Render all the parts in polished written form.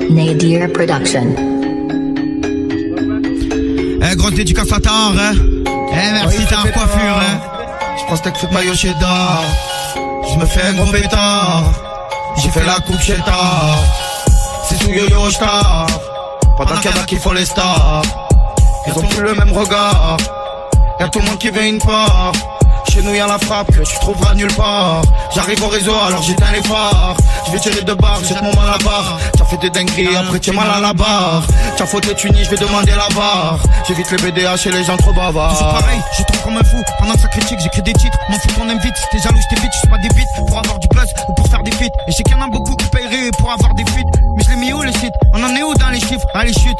Nadir Production. Grosse dédicace à Tar, hein. Merci ta coiffure, hein. J'prends steak frites maillot cheddar. J'me fais un gros pétard. J'ai fait la coupe chez Tar. C'est sous yo-yo star. Pendant qu'il y en a qui font les stars. Ils ont plus le même regard. Y'a tout le monde qui veut une part. Chez nous y'a la frappe que tu trouveras nulle part. J'arrive au réseau alors j'éteins les phares. Je vais tirer de barre, jette mon mal à la barre. T'as fait des dingueries, après t'es mal à la barre. T'as fauté Tunis, je vais demander la barre. J'évite les BDH et les gens trop bavards. Toujours pareil, je trouve comme un fou. Pendant que ça critique, j'écris des titres. M'en fous qu'on aime vite, si t'es jaloux, je t'évite. Je suis pas des bites pour avoir du buzz ou pour faire des feats. Et je sais qu'il y en a beaucoup qui paieraient pour avoir des feats. Mais je l'ai mis où les sites? On en est où dans les chiffres? Allez chute.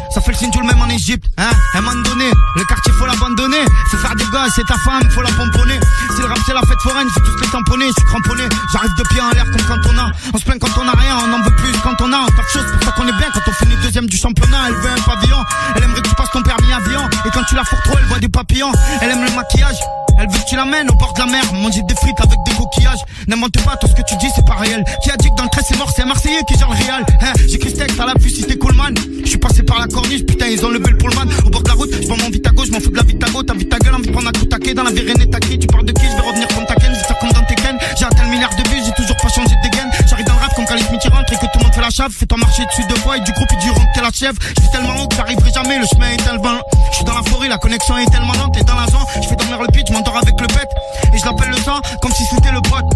Ça fait le signe tout le même en Égypte, hein. À un moment donné, le quartier faut l'abandonner. C'est faire des gosses, c'est ta femme, faut la pomponner. Si le rap c'est la fête foraine, faut tous les tamponner. Je suis cramponné, j'arrive de pied en l'air comme quand on a. On se plaint quand on a rien, on en veut plus quand on a. On tape chose, pour ça qu'on est bien quand on finit deuxième du championnat. Elle veut un pavillon, elle aimerait que tu passes ton permis avion. Et quand tu la fourres trop, elle voit des papillons. Elle aime le maquillage, elle veut que tu l'amènes au bord de la mer. Manger des frites avec des coquillages. N'invente pas, tout ce que tu dis c'est pas réel. Qui a dit que dans le 13 c'est mort, c'est un Marseillais qui gère le Real, hein. J'écris ce texte à la vue si c'était Coleman. Je suis passé par la corniche, putain ils ont levé le pullman. Au bord de la route, je prends mon Vitago, je m'en fous de la Vitago. T'as vu ta gueule, envie de prendre un coup de taquet. Dans la vie rien n'est taqué, tu parles de qui, je vais revenir comme ta Ken. Je vais faire comme dans Tekken. J'ai atteint le milliard de vues, j'ai toujours pas changé de dégaine. J'arrive dans le rap comme Khalid Smith rentre et que tout le monde fait la chave. Fais-toi marcher dessus deux fois et du groupe ils diront que t'es la chef. Je suis tellement haut que j'arriverai jamais, le chemin est tellement lent. Je suis dans la forêt, la connexion est tellement lente. Et dans la zone, je fais dormir le pitch, je m'endors avec le pet. Et je l'appelle le sang comme si c'était le pote.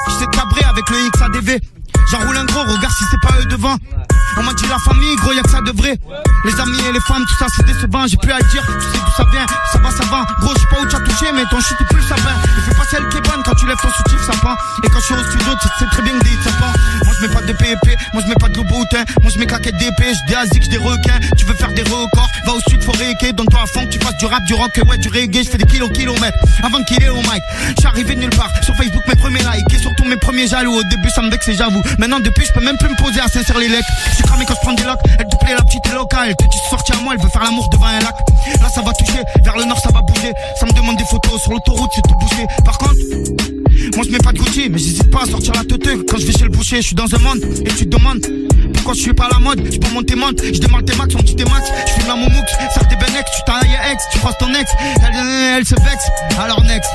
Je sais cabrer avec le XADV. J'enroule un gros, regarde si c'est pas eux devant. On m'a dit la famille, gros y'a que ça de vrai. Les amis et les femmes, tout ça c'est décevant. J'ai plus à dire, tu sais d'où ça vient. Ça va, ça va. Gros, je sais pas où tu as touché, mais ton shit est plus le sapin. Il fait passer le kéban quand tu lèves ton soutif, ça pend. Et quand je suis au studio, tu sais très bien que des hits ça pend. Moi je mets pas de PEP, moi je mets pas de Louboutin. Moi je mets claquettes d'épée, je déasique, des requins. Tu veux faire des records, va au sud, faut rééquer. Donne-toi à fond que tu fasses du rap, du rock, ouais, du reggae. Je fais des kilomètres avant qu'il est au mic. J'suis arrivé de nulle part, sur Facebook mes premiers likes. Et surtout mes premiers jaloux, au début ça me vexe, j'avoue. Maintenant depuis je peux même plus me poser à Saint-Cyr-les lecs. J'suis cramé quand je prends des locs, elle te plaît la petite est locale. Elle te dit sortir à moi, elle veut faire l'amour devant un lac. Là ça va toucher, vers le nord ça va bouger. Ça me demande des photos, sur l'autoroute c'est tout bouché. Par contre, moi je mets pas de Gucci, mais j'hésite pas à sortir la teuteux. Quand je vais chez le boucher, je suis dans un monde et tu te demandes pourquoi je suis pas à la mode. Je peux monter monte, je démarre tes max, on petit max. Je fume la moumoux, sers des benex. Tu tailles ex, tu croises ton ex. Elle se vexe, alors next.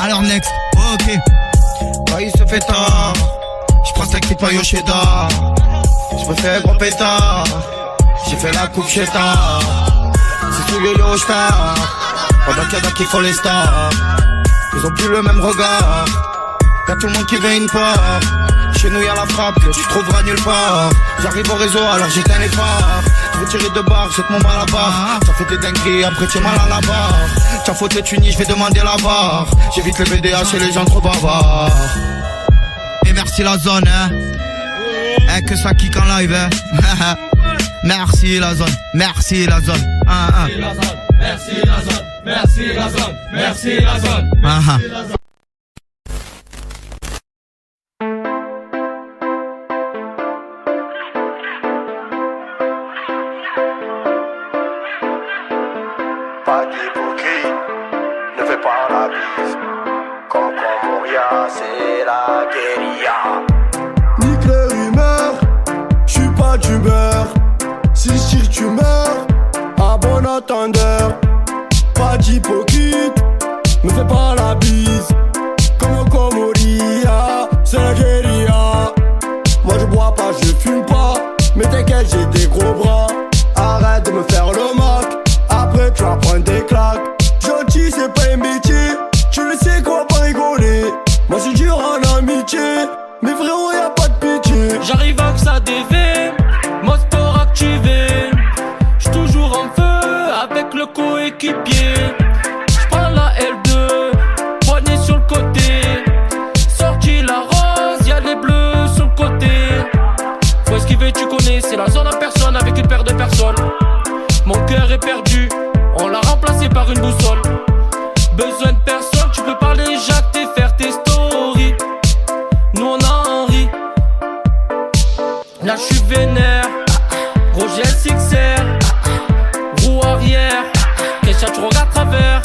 Alors next, ok. Bah il se fait tard. Je prends steak frites maillot cheddar. Je me fais un gros pétard. J'ai fait la coupe chez Tar. C'est sous yo-yo star. Pendant qu'il y en a qui font les stars. Ils ont plus le même regard. Y'a tout le monde qui veut une part. Chez nous y'a la frappe que tu trouveras nulle part. J'arrive au réseau alors j'éteins les phares. Je veux tirer de barre, jette mon mal à la barre. T'as fait des dingueries, après t'es mal à la barre. T'as fauté Tunis, je vais demander la barre. J'évite le BDH et les gens trop bavards. Et merci la zone, hein. Que ça kick en live, hein. Merci la zone, merci la zone. Merci la zone, merci la zone, merci la zone, merci la zone. Pas d'hypocrite, ne fais pas la bise. Comme Moria, c'est la guérilla. Nique les rumeurs, j'suis pas d'humeur. Si je tire tu meurs, à bon entendeur. Pas d'hypocrite, me fais pas la bise. Comme Moria, c'est la guérilla. Moi je bois pas, je fume pas, mais t'inquiète j'ai des gros bras. Arrête de me faire le mock, après tu vas prendre des claques. Gentil c'est pas un métier, tu le sais quoi pas rigoler. Moi c'est dur en amitié, mais frérot y'a pas de pitié. J'arrive avec ça DV, mode sport activé. J'suis toujours en feu avec le coéquipier. J'prends la L2, poignée sur le côté. Sorti la rose, y'a les bleus sur le côté. Faut esquiver, tu connais, c'est la zone à personne avec une paire de personnes. Mon cœur est perdu, on l'a remplacé par une boussole. Besoin de personne, tu peux parler Jacques et faire tes stories. Nous on en rit. Là j'suis vénère, gros j'ai SXR, roue arrière, Kesha tu regardes à travers.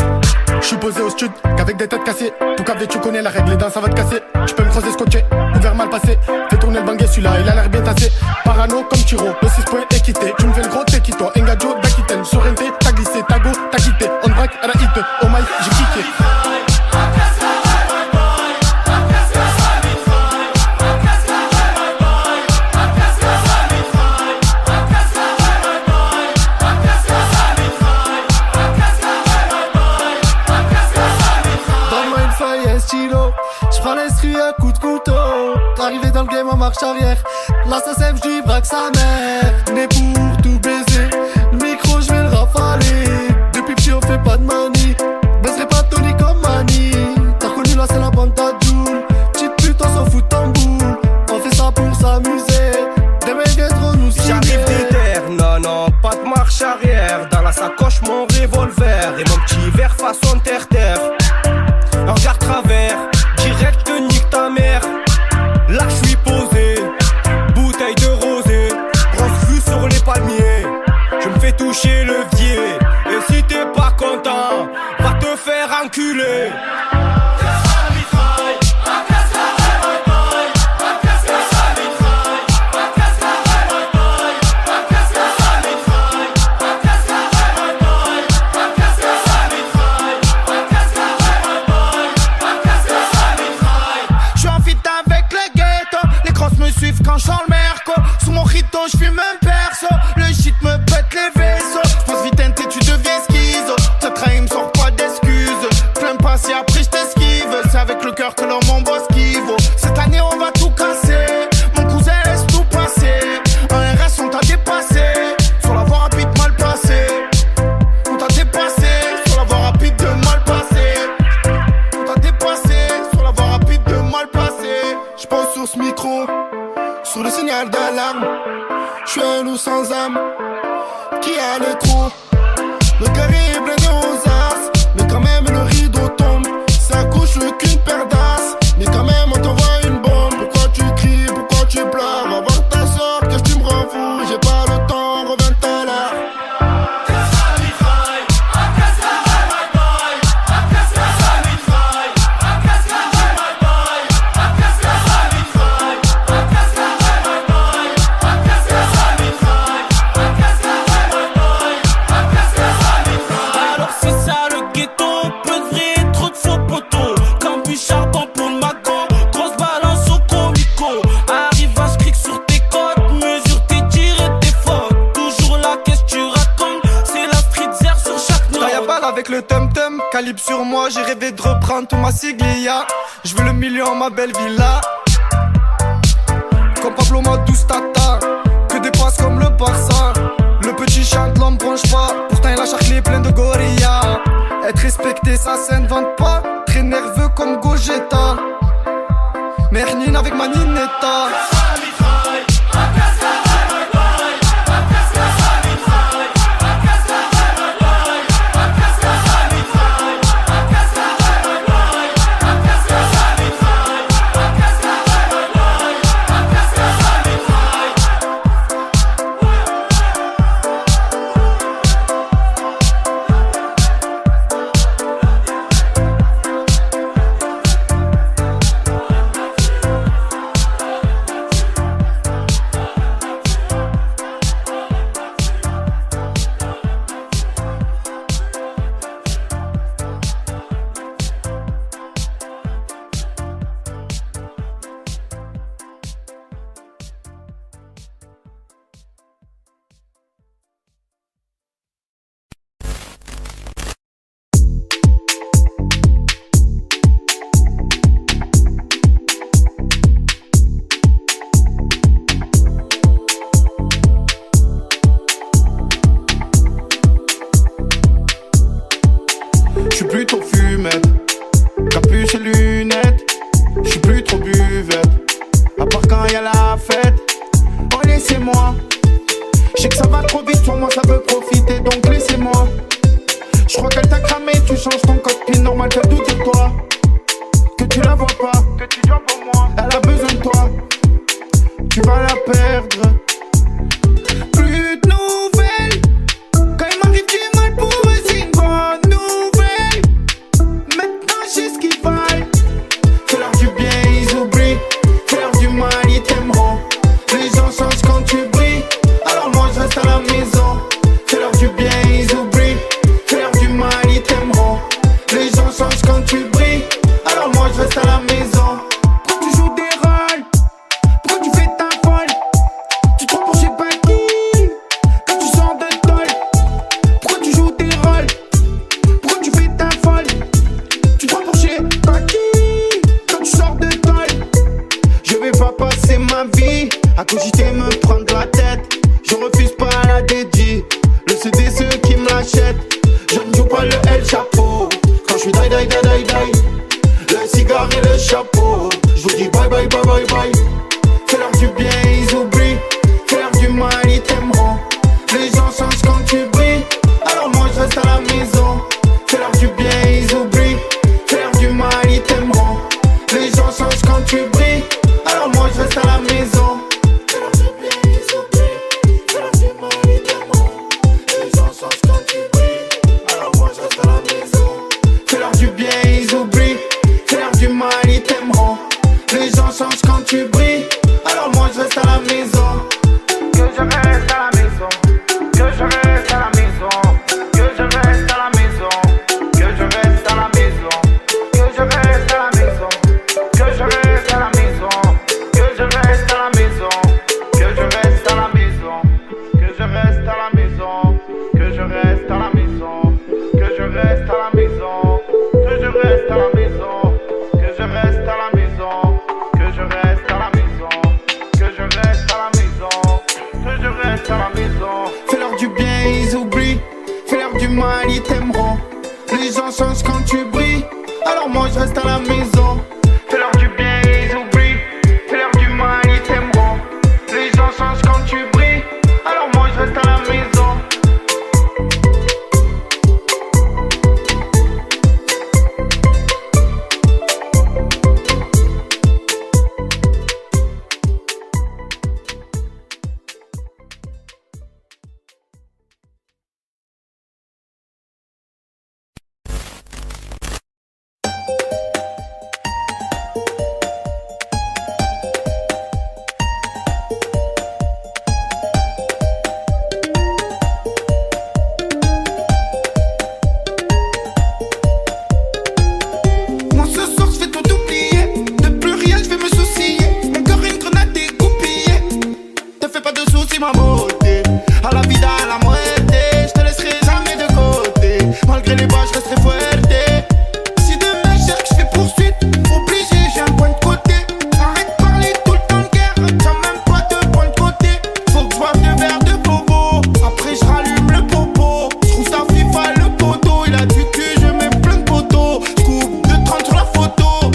J'suis posé au stud, qu'avec des têtes cassées. Tout cavé tu connais la règle, les dents ça va te casser. Tu peux me creuser scotché, ouvert mal passé. Fais tourner le banguet, celui-là il a l'air bien tassé. parano comme Tiro. Le 6 points équité, tu me fais le gros tequito. Engadio d'Aquitaine, Sorrente, t'as glissé, t'as go, t'as quitté. On break à la hit, oh my, j'ai kické. Donne-moi une feuille et un stylo. J'prends l'estrie à coup de couteau. Arrivé dans le game en marche arrière. L'assassin j'dis braque sa mère. Né pour tout baiser. Le micro j'vais le rafaler. Depuis petit on fait pas de manie. Baiserai pas Tony comme Mani. T'as reconnu là c'est la bande d'Adjoul. Petite pute on s'en fout en boule. On fait ça pour s'amuser. Des mecs viendront nous cibler. J'arrive des terres, non, non, pas de marche arrière. Dans la sacoche, mon revolver. Et mon petit verre façon terre-terre. Un regard travers, direct te nique ta mère. Là j'suis posé, bouteille de rosé. Grosse vue sur les palmiers. Je me fais toucher le levier. Et si t'es pas content, va te faire enculer. Quand je sors le merco, sous mon rito j'fume un perso. Le shit me pète les vaisseaux. J'pense vite et tu deviens schizo. T'as trahi, me sors pas d'excuses. Plein de passé après j't'esquive. C'est avec le cœur que l'homme mon boss qui vaut. Cette année on va tout casser. Mon cousin laisse tout passer. Un RS on t'a dépassé. Sur la voie rapide mal passée. On t'a dépassé. Sur la voie rapide de mal passé. On t'a dépassé. Sur la voie rapide de mal passé. J'pense sur ce micro. Sous le signal d'alarme, j'suis un loup sans âme qui a le trou. Le carré est blindé aux as, mais quand même le rideau tombe. Ça couche qu'une paire d'as, mais quand même on t'envoie une bombe. Pourquoi tu cries, pourquoi tu pleures? Va voir ta soeur, qu'est-ce que tu me rends fou? J'ai pas le temps, reviens tout à l'heure. Le tum-tum, calibre sur moi, j'ai rêvé de reprendre tout ma siglia. Je veux le million, ma belle villa. Comme Pablo Madous Tata, que des passes comme le Barça. Le petit chante, l'homme bronche pas, pourtant il a charclé plein de gorillas. Être respecté, ça s'invente pas, très nerveux comme Gogeta. Mernine avec ma ninetta. J'suis plutôt fumette, capuche et lunettes. J'suis plus trop buvette, à part quand y'a la fête. Oh laissez-moi, j'sais que ça va trop vite sur moi, ça veut profiter, donc laissez-moi. J'crois qu'elle t'a cramé, tu changes ton code PIN, normal qu'elle doute de toi. Que tu la vois pas, que tu dois pour moi. Elle a besoin de toi, tu vas la perdre. Plus de nouvelles, quand il m'arrive du mal pour eux c'est une bonne nouvelle. Maintenant j'ai ce qu'ils valent. Fais-leur du bien, ils oublient. Fais-leur du mal, ils t'aimeront. Les gens changent quand tu à cogiter me prendre la tête. Je refuse pas la dédie. Le CD ceux qui me l'achètent. Je ne joue pas le L chapeau. Quand je suis die die die die die. Le cigare et le chapeau. Je vous dis bye bye bye bye bye. Fais-leur du bien ils oublient. Fais-leur du mal ils t'aimeront. Les gens changent quand tu brilles. Alors moi je reste à la maison. Fais-leur du bien ils oublient. Fais-leur du mal ils t'aimeront. Les gens changent quand tu brilles. Alors moi je reste à la maison. Fais-leur du bien ils oublient. Fais-leur du mal ils t'aimeront. Les gens changent quand tu brilles. Alors moi je reste à la maison. Fais-leur du bien ils oublient. Fais-leur du mal ils t'aimeront. Les gens changent quand tu brilles. Alors moi je reste à la maison. Que je reste à la maison. Que je reste à la maison. Que je reste à la maison. Que je reste à la maison. Que je reste à la maison. Que je reste à la maison. Que je reste à la maison. Que je reste à la maison. Que je reste à la maison. Que je reste à la maison. Que je reste à la maison. Que je reste à la maison. Que je reste à la maison. Que je reste à la maison. Que je reste à la maison. Que je reste à la maison. Fais-leur du bien, ils oublient. Fais-leur du mal, ils t'aimeront. Les gens changent quand tu brilles. Alors moi je reste à la maison. Fais-leur du bien, ils oublient. Fais-leur du mal, ils t'aimeront. Les gens changent quand tu brilles. Alors moi je reste à la maison. Moi ce soir je vais tout oublier. De plus rien je vais me soucier. Mon cœur une grenade dégoupillée. Te fais pas de soucis ma beauté. À la vida, à la muerte. Je te laisserai jamais de côté. Malgré les bas je resterai fuerte. Si demain je cherche je fais poursuite. Obligé j'ai un point de côté. Arrête de parler tout le temps de guerre. T'as même pas de point de côté. Faut que je boive deux verres de bobo. Après je rallume le popo. Je trouve ça FIFA le poteau. Il a du cul je mets plein de poteaux. Je coupe de 30 sur la photo.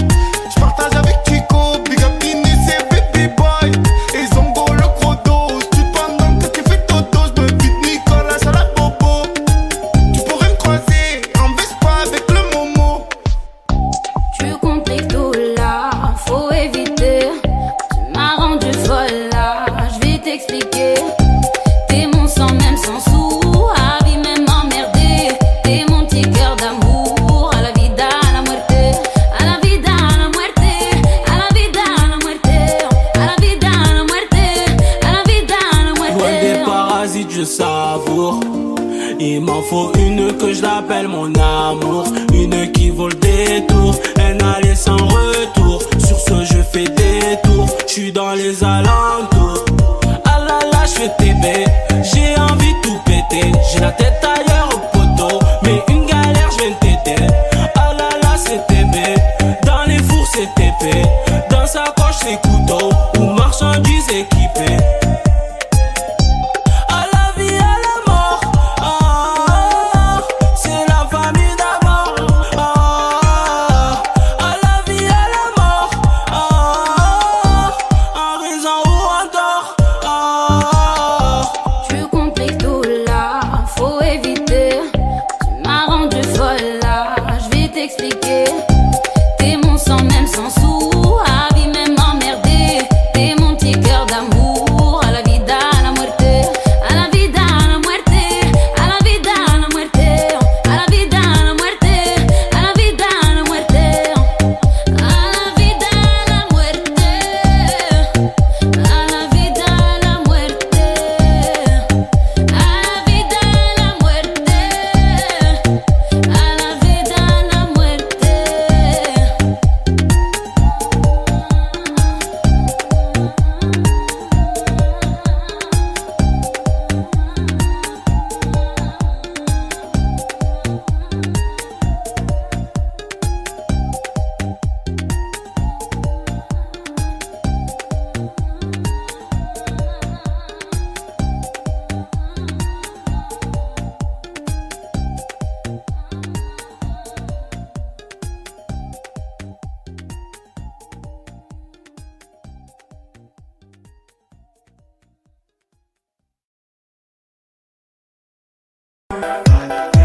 Je partage avec Chico. Big up Inès et Baby Boy. Et Zongo le gros dos. Tu te pendant que tu fais toto. Je me vide Nicolas à la bobo. Tu pourrais me croiser en Vespa avec le Momo. Tu compliques tout là, faut éviter. Tu m'as rendu folle là, je vais t'expliquer. T'es mon sang même sans sous, à vie même emmerdé. T'es mon petit cœur d'amour, à la vida, à la muerte. À la vida, à la muerte. À la vida, à la muerte. À la vida, à la muerte. À la vida, à la muerte. Loin des parasites, je savoure. Il m'en faut une que je l'appelle mon amour. Une qui vaut le détour. Un aller sans retour. Sur ce, je fais des tours. Je suis dans les alentours. Ah là là, je fais TB. J'ai envie de tout péter. J'ai la tête ailleurs au poteau. Mais une galère, je viens t'aider. Ah là là, c'est TB. Dans les fours, c'est TP. Dans sa poche, c'est couteau. Ou marchandises équipées. À la vie, à la mort, ah, c'est la famille d'abord. Ah, à la vie, à la mort, ah, en raison ou en tort. Ah, Tu comptes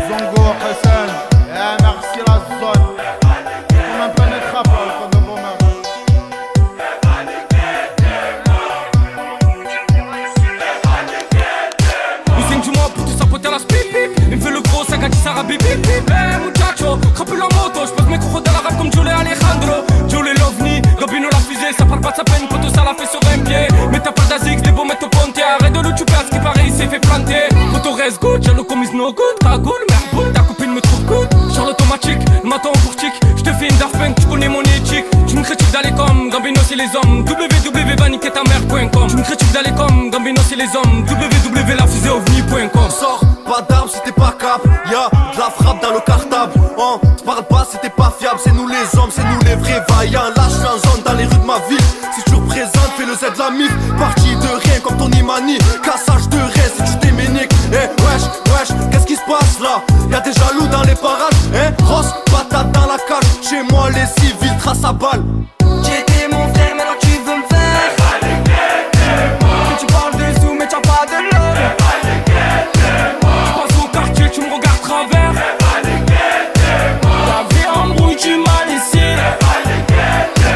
Zongo, Hassan, merci la zone. Comme un planète rap, le de Romain. Dis-moi pour tout sapoter la spip. Il me fait le gros sac à 10 Sarah bip bip bip. Eh muchacho, crapule la moto. J'peux mes coups de la rap comme Julie Alejandro. Julie l'ovni, Gabino la fusée. Ça parle pas de sa peine, poteau ça l'a fait sur un pied. Mais t'as pas d'Azix, des beaux mettre au pontier. Arrête de le tuer, à ce qui paraît il s'est fait planter. Poteau reste good, jaloux comme is no good. Cagoule, merboule, ta copine me trouve good. Charles automatique, le matin en courtique. J'te fais une Daft Punk, tu connais mon éthique. Tu me critiques d'aller comme Gambino c'est les hommes. www va niquer ta mère.com. Tu me critiques d'aller comme Gambino c'est les hommes. www la fusée ovni.com. Sors pas d'armes si t'es pas cap. Y'a de la frappe dans le cartable. Oh, te parle pas si t'es pas fiable. C'est nous les hommes, c'est nous les vrais vaillants. Là j'suis en zone dans les rues de ma ville. Si tu représentes, fais le Z de la mif. Parti de rien comme Tony Mani. Cassage de reste si tu t'éméniques. Eh wesh, qu'est-ce qui se passe là? Y'a des jaloux dans les parages. Eh, grosse patate dans la cage. Chez moi les civils tracent à balle. J'étais mon frère, maintenant tu veux me faire. Que tu parles de sous mais t'as pas de l'homme. Tu passes au quartier, tu me regardes travers. La vie embrouille, tu m'as laissé.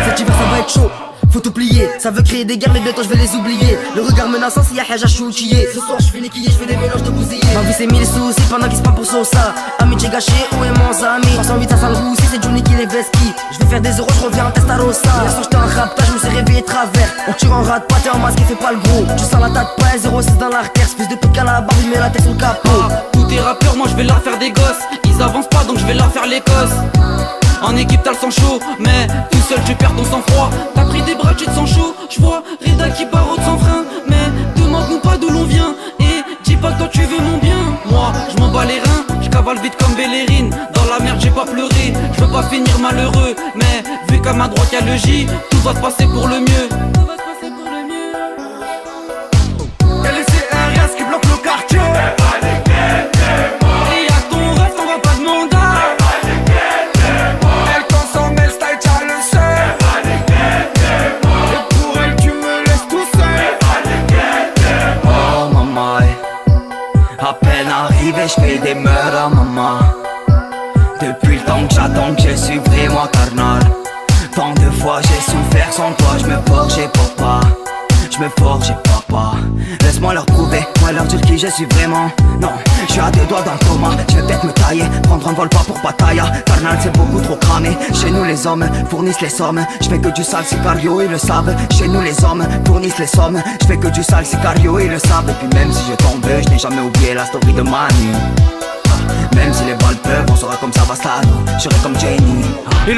Cet hiver ça va être chaud, faut tout plier. Ça veut créer des guerres mais bientôt je vais les oublier. Le regard menaçant s'il y a Haja Chouchillé. Ce soir je fais niquiller, je fais des mélanges de bousillés. Ma vie c'est mille soucis pendant qu'il se parle pour Sosa. Ami j'ai gâché, où est mon ami? 308 ça sent le roussi, c'est Johnny qui les vesquille. Je vais faire des euros, je reviens en Testarossa. Hier soir j'étais en raptage, je me suis réveillé travers. On tire en rate pas, t'es en masque et fais pas le gros. Tu sens la tête pas, 06 dans l'artère. Ce fils de pute à la barre, il met la tête sur le capot. Tous tes rappeurs, moi je vais leur faire des gosses. Ils avancent pas donc je vais leur faire l'Écosse. En équipe t'as le sang chaud, mais tout seul tu perds ton sang-froid. T'as pris des bras, tu te sens chaud. J'vois Reda qui barre sans frein. Mais demande-nous pas d'où l'on vient. Et dis pas que toi tu veux mon bien. Moi je m'en bats les reins, je cavale vite comme Bellerine. Dans la merde j'ai pas pleuré, je veux pas finir malheureux. Mais vu qu'à ma droite y'a le J, tout va se passer pour le mieux. Tout va se passer pour le mieux. Y'a les CRS qui bloquent le quartier. Et y'a ton rêve, t'en vas pas de mandat. Elle consomme, elle style, t'as le seul. Et pour elle tu me laisses tout seul. Oh maman, à peine arrivé, j'fais des meurs à maman. Depuis le temps que j'attends que je suis vraiment carnal. Tant de fois j'ai souffert sans toi, j'me forgeais papa. J'me forgeais papa. Laisse-moi leur prouver, moi leur dire qui je suis vraiment. Non, j'suis à deux doigts dans le coma. J'vais peut-être me tailler, prendre un vol pas pour Pattaya. Carnal c'est beaucoup trop cramé. Chez nous les hommes fournissent les sommes. J'fais que du sale sicario, ils le savent. Chez nous les hommes fournissent les sommes. J'fais que du sale sicario, ils le savent. Et puis même si je tombe, je n'ai jamais oublié la story de Manu. Même si les balles peuvent, on sera comme ça Bastado. Je serai comme Jenny. Et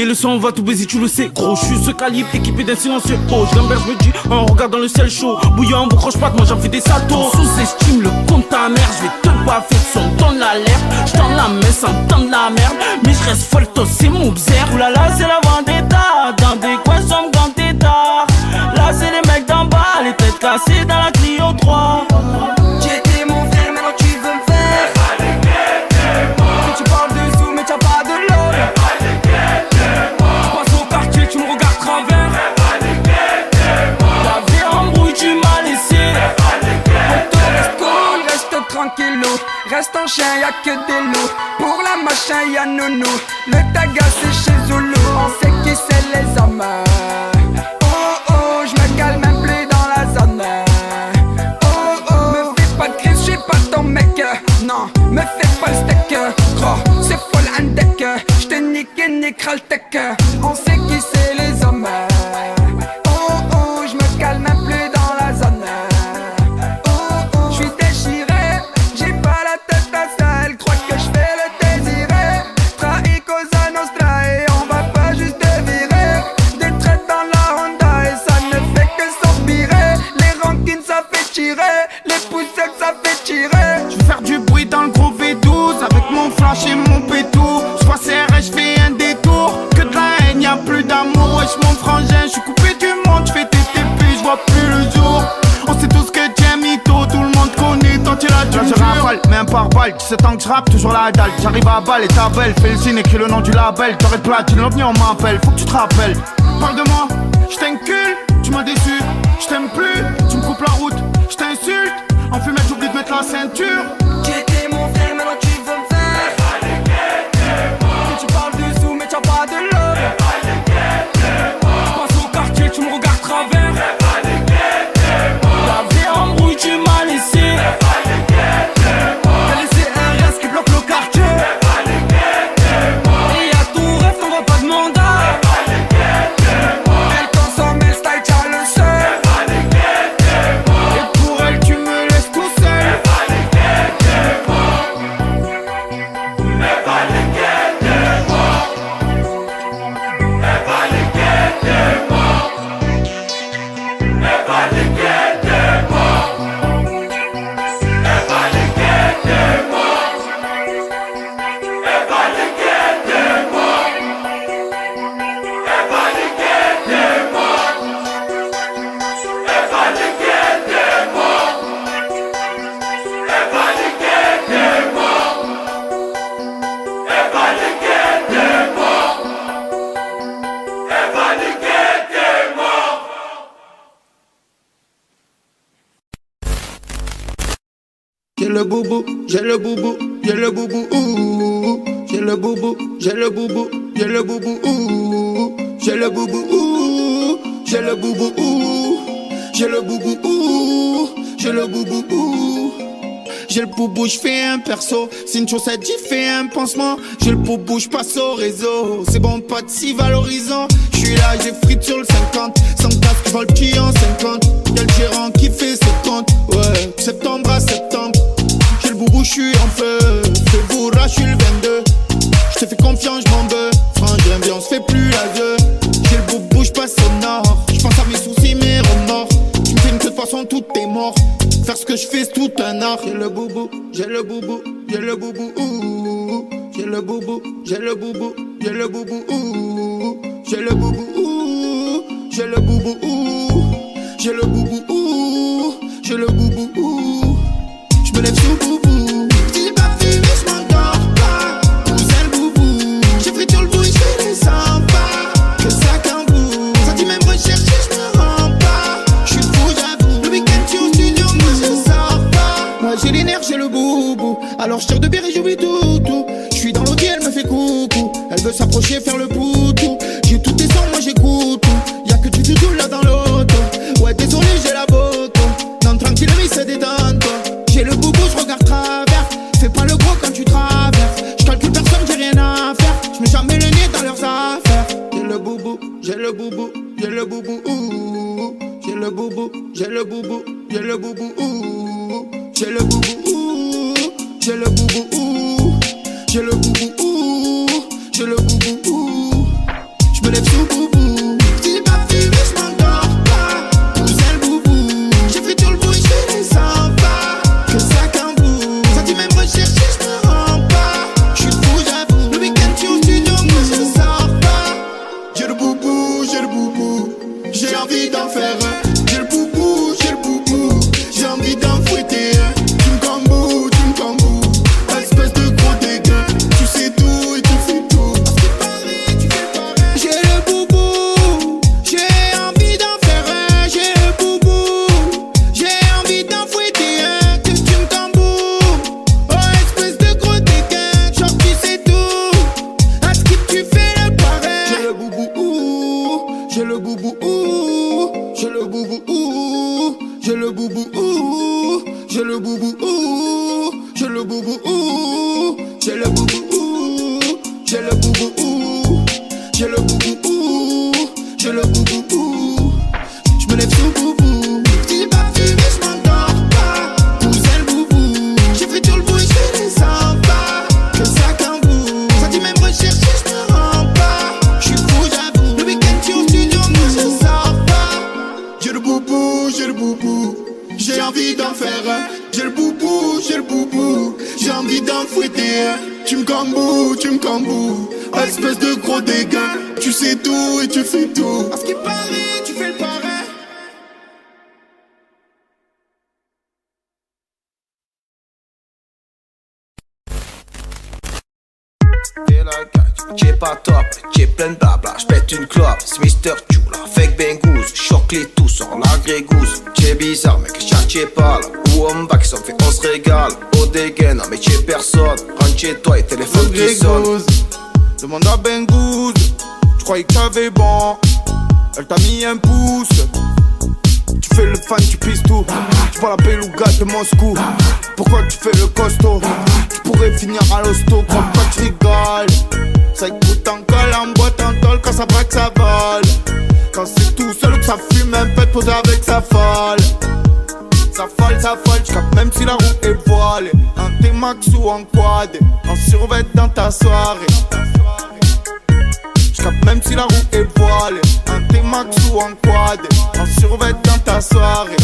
le sang, on va tout baiser, tu le sais, gros. Je suis ce calibre équipé d'un silencieux. Oh, je l'embête, je me dis, en regardant le ciel chaud. Bouillant, vous croche pas, moi j'en fais des saltos. Sous-estime le compte ta mère, je vais te baffer de son ton de l'alerte. J'tends la main sans temps de la merde. Mais je reste folto, c'est mon bzer. Oulala, c'est la vendetta. Dans des coins sombres, dans tes dards. Là, c'est les mecs d'en bas, les têtes cassées dans la Clio 3. J'étais mon frère, maintenant tu veux me faire. Tu parles de sous mais t'as pas de l'homme. Tu passes au quartier, tu me regardes travers. La vie embrouille, tu m'as laissé. Reste cool, reste tranquillou. Reste en chien, y'a que des loups. Pour la machin, y'a Nounou. Le taga c'est chez Zoulou. On sait qui c'est les hommes. Oh oh, j'me calme même plus dans la zone. Oh oh, me fais pas de crise, j'suis pas ton mec. Non, me fais pas le steak. Gros, c'est folle un deck. J'te nique et niquera le tech. On sait qui c'est les hommes. Oh oh, j'me calme même plus dans la zone. Oh oh, j'suis déchiré. J'ai pas la tête à ça. Elle croit que j'fais le désiré. Trahi Cosa Nostra et on va pas juste virer. Des traites dans la Honda et ça ne fait que s'empirer. Les rankines ça fait tirer. Les poussettes ça fait tirer. Je vais faire du bruit dans le gros V12 avec mon flash et mon pétou. Je vois CRS, je fais un détour. Que de la haine, y'a plus d'amour. Wesh mon frangin, je suis coupé du monde. Je fais TTP, je vois plus le jour. On sait tous que t'es mytho, tout le monde connaît. Toi tu l'as du je rafale, même par balle. Tu sais tant que je rappe, toujours la dalle. J'arrive à balle et ta belle. Fais le signe, écris le nom du label. T'aurais de platine, l'ovni on m'appelle. Faut que tu te rappelles. Parle de moi, je t'encule, tu m'as déçu. Je t'aime plus, tu me coupes la route. Je t'insulte, en fumette j'oublie de mettre la ceinture. J'étais mon frère. J'ai le boubou, j'ai le boubou, j'ai le boubou, ouh. J'ai le boubou, j'ai le boubou, j'ai le boubou, ouh. J'ai le boubou, ouh. J'ai le boubou, ouh. J'ai le boubou, ouh. J'ai le boubou, ouh. J'ai le boubou, j'fais un perso. C'est une chaussette, j'y fais un pansement. J'ai le boubou, j'passe au réseau. C'est bon, pas de si valorisant. J'suis là, j'ai frite sur le 50. Sans casque, j'vends le petit en 50. Y'a le gérant qui fait ses comptes. Ouais, septembre à septembre. J'ai le boubou, j'suis en feu. Fais bourra, j'suis le 22. J'te fais confiance, j'm'en veux. Frangin, bien, on se fait plus la gueule. J'ai le boubou, j'passe au nord. J'pense à mes soucis, mes remords. Tu me fais une queue de façon, tout est mort. Faire ce que je fais, c'est tout un art. J'ai le boubou, j'ai le boubou, j'ai le boubou, ouh. J'ai le boubou, j'ai le boubou, j'ai le boubou, ouh. J'ai le boubou, ouh. J'ai le boubou, ouh. J'ai le boubou, ouh. J'ai le boubou, ouh. Je me lève sous boubou. Si j'ai pas fumé, je m'endors pas. Où c'est le boubou? J'ai pris tout le bout, je fais les 100 pas. Que ça qu'un bout. Ça dit même rechercher, je me rends pas. Je suis fou, j'avoue. Le week-end, tu au studio, moi je sors pas. Moi j'ai les nerfs, j'ai le boubou. Alors je tire de bière et j'oublie tout. Je suis dans l'audi, elle me fait coucou. Elle veut s'approcher, faire le poutou. J'ai tout tes sons, moi j'écoute tout. Y'a que du doudou là dans l'auto. Ouais, désolé, j'ai la boto. Non, tranquille, mais c'est détente, toi. J'ai le boubou, je regarde travers. Fais pas le gros quand tu traverses. Je calcule personne, j'ai rien à faire. Je mets jamais le nez dans leurs affaires. J'ai le boubou, j'ai le boubou, j'ai le boubou, ouh. J'ai le boubou, j'ai le boubou, j'ai le boubou, ouh. J'ai le boubou, ouh. J'ai le boubou, ouh. J'ai le boubou, ouh. J'ai le boubou, ouh. Je me lève sous boubou. Si j'ai pas fumé, je m'endors pas. Où c'est le boubou? J'ai fait tout le bruit, je fais les 100 pas. Que ça qu'un bout. Ça dit même rechercher, je me rends pas. Je suis fou, j'avoue. Le week-end, tu au studio, moi je sors pas. J'ai le boubou, j'ai le boubou. J'ai envie d'en faire un. J'ai le boubou, j'ai le boubou. J'ai envie d'en fouetter un. Tu me camboues, espèce de gros dégueu. Tu sais tout et tu fais tout. J'ai le boubou, j'ai envie d'en faire un. J'ai le boubou, j'ai envie d'en fouetter un. Que tu me camboues, oh espèce de gros dégueu. Genre tu sais tout, à ce que tu fais le pareil. J'ai le boubou, ouh. J'ai le boubou, ouh. J'ai le boubou, ouh. J'ai le boubou, ouh. J'ai le boubou, ouh. J'ai le boubou, ouh. J'ai le boubou, ouh. J'ai le boubou, ouh. J'ai le boubou, ouh. J'ai le boubou, ouh. Je me lève sous boubou. Si j'ai pas fumé, je m'endors pas. Où c'est le boubou? J'ai fait tout le bruit, je fais les 100 pas. Que ça qu'un bout. Ça dit même rechercher, je me rends pas. Je suis fou, j'avoue. Le week-end, tu au studio, moi je sors pas. J'ai le boubou, j'ai le boubou. J'ai envie d'en faire un. J'ai le boubou, j'ai le boubou. J'ai envie d'en fouetter un. Tu me camboues, espèce de gros dégueu. Tu sais tout et tu fais tout. À ce qui paraît, tu fais le pareil. T'es la gage, t'es pas top, t'es plein de blabla. J'pète une clope, c'est Mr. Chula. Fake Bengouz, choque les tous, on la grégouze. T'es bizarre, mec, t'es pas là. Où on va, qui fait, on se régale. Au dégain, non, mais t'es personne. Rentre chez toi et téléphone qui sonne. Demande à Bengouz, j'croyais que t'avais bon. Elle t'a mis un pouce. Tu fais le fan, tu pisses tout. Tu prends la beluga de Moscou. Pourquoi tu fais le costaud? Tu pourrais finir à l'hosto, crois pas que tu rigoles. Ça écoute encore en boîte en tôle. Quand ça braque, ça vole. Quand c'est tout seul ou que ça fume, un peu de poser avec sa folle. Ça folle, j'capte même si la roue est voilée. En T-Max ou en quad, en survêt dans ta soirée. J'capte même si la roue est voilée. En T-Max ou en quad, en survêt dans ta soirée.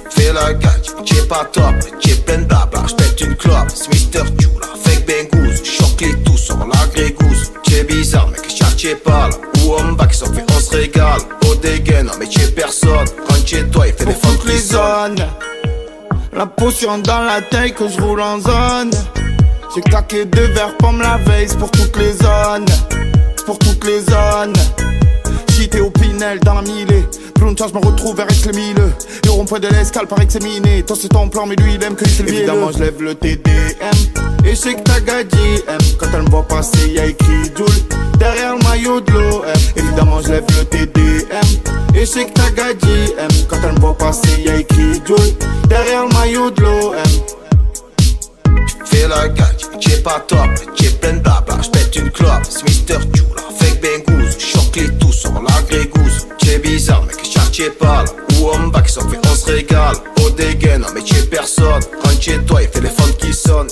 Fais la gage, t'es pas top, t'es plein de blabla. J'pète une clope, c'est Mr. Chula. Fake Bengouz, choque les tous, on la grégouze. T'es bizarre, mec, t'es pas là. Où on va, qui s'en fait, on se régale. Au dégain, non, mais t'es personne. Rentre chez toi, il fait des fautes les zones. La potion dans la taille que je roule en zone. J'ai claqué 2 verres pomme la veille, c'est pour toutes les zones. C'est pour toutes les zones. J'étais au Pinel dans la Millet. Pluncha, je me retrouve vers Aix-les-Mileux. Et au rond-point de l'Escale, paraît que c'est miné. Toi c'est ton plan, mais lui il aime que c'est le évidemment, je lève le TDM. Et je sais que ta gadji aime. Quand elle me voit passer, y'a écrit Joule derrière le maillot de l'OM. Évidemment, je lève le TDM. Et je sais que ta gadji aime. Quand elle me voit passer, y'a écrit Joule derrière le maillot de l'OM. Fais la gadji, t'es pas top, t'es plein de blabla. J'pète une clope, c'est Mr. Jula. Fake Bengouz, choque les tous sur la grégouze. T'es bizarre, mec, t'es pas là. Ou on back, ça fait on se régale. Au dégaine, non mais t'es personne. Rentre chez toi, il fait les phones qui sonnent.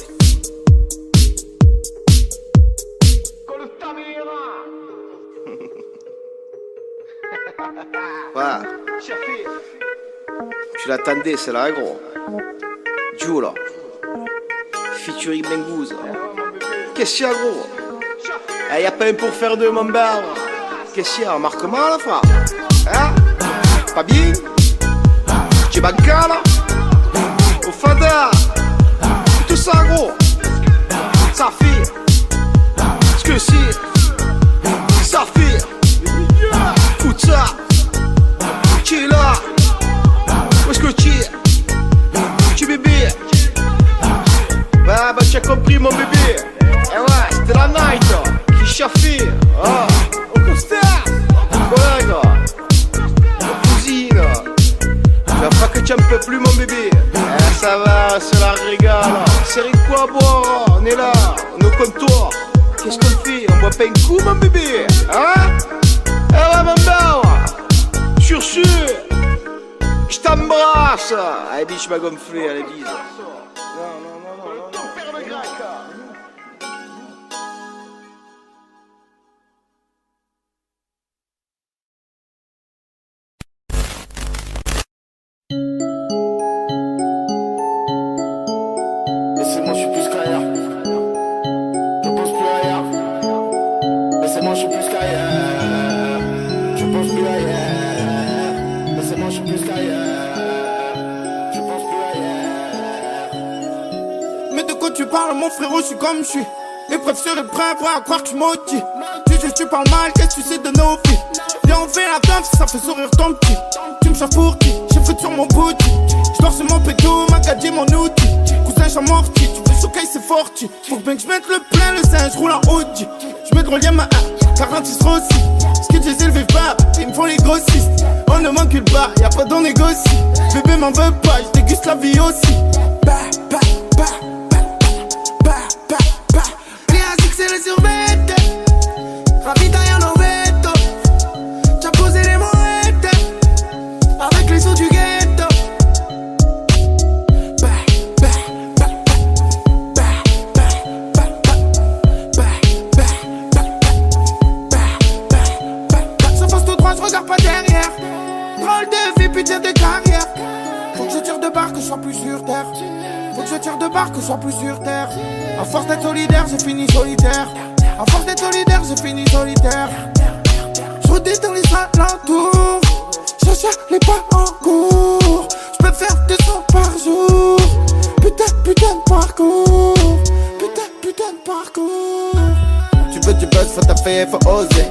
Ouais, tu l'attendais, c'est là, gros. Jula, featuring Bengouz. Qu'est-ce qu'il y a, gros? Eh, y'a pas un pour faire deux, mon berne. Qu'est-ce qu'il y a, marquement, la femme? Hein? Pas bien? Tu es bancal, là? Au fada? Tout ça, gros? Ça fait? Ce que c'est? Ça fait? Écoute ça, tu es là. Où est-ce que tu es? Tu bébé? Bah tu as compris mon bébé. Eh ouais, c'était la night qui chaffait. Ah, au constat. Collègue, ma cousine. Tu vas pas que tu en peux plus mon bébé. Eh ça va, c'est la régale. C'est quoi à boire? On est là, on est au comptoir. Qu'est-ce qu'on fait? On boit pas un coup mon bébé? Hein? Eh ouais mon belle, sur ce, je t'embrasse. Allez biche m'a gonflé, allez bise. Laissez-moi, je suis plus qu'ailleurs. Je pense plus ailleurs. Laissez-moi, je suis plus qu'ailleurs. Je pense plus ailleurs. Laissez-moi, je suis plus qu'ailleurs. Je pense plus ailleurs. Mais de quoi tu parles, mon frérot, je suis comme je suis. Les preuves seraient prêts à croire que je maudis. Tu parles mal, qu'est-ce que tu sais de nos vies? Viens, on fait la danse, ça fait sourire ton petit. Tu me cherches pour qui? J'ai fait sur mon bouti. J'dors sur mon pédo, ma gadget, mon outil. Cousin, j'amorti, tu veux choquer, c'est forti. Faut bien que je mette le plein, le sein, je roule en Audi. Je mets de relier ma 46 Rossi. Ce que j'ai élevé pas, ils me font les grossistes. On ne manque le bas, y'a pas d'on négocie. Bébé m'en veut pas, je déguste la vie aussi. Bah, bah, bah, bah, bah, bah, bah. Classique, c'est le survêt. Ravitaille en ovetto. T'as posé les moettes avec les sous du ghetto. Bah, bah, bah, bah, bah, bah, bah, bah, bah, bah. Je passe tout droit, je regarde pas derrière. Drôle de vie, putain de carrière. Faut que je tire de barre, que je sois plus sur terre. Faut que je tire de barre, que je sois plus sur terre. À force d'être solidaire, j'ai fini solitaire. À force d'être solidaire, j'ai fini solitaire. Je redis dans les alentours. Je cherche les pas en cours. Je peux faire 200 par jour. Putain, putain de parcours. Putain, putain de parcours. Tu veux du buzz, faut taffer, faut oser.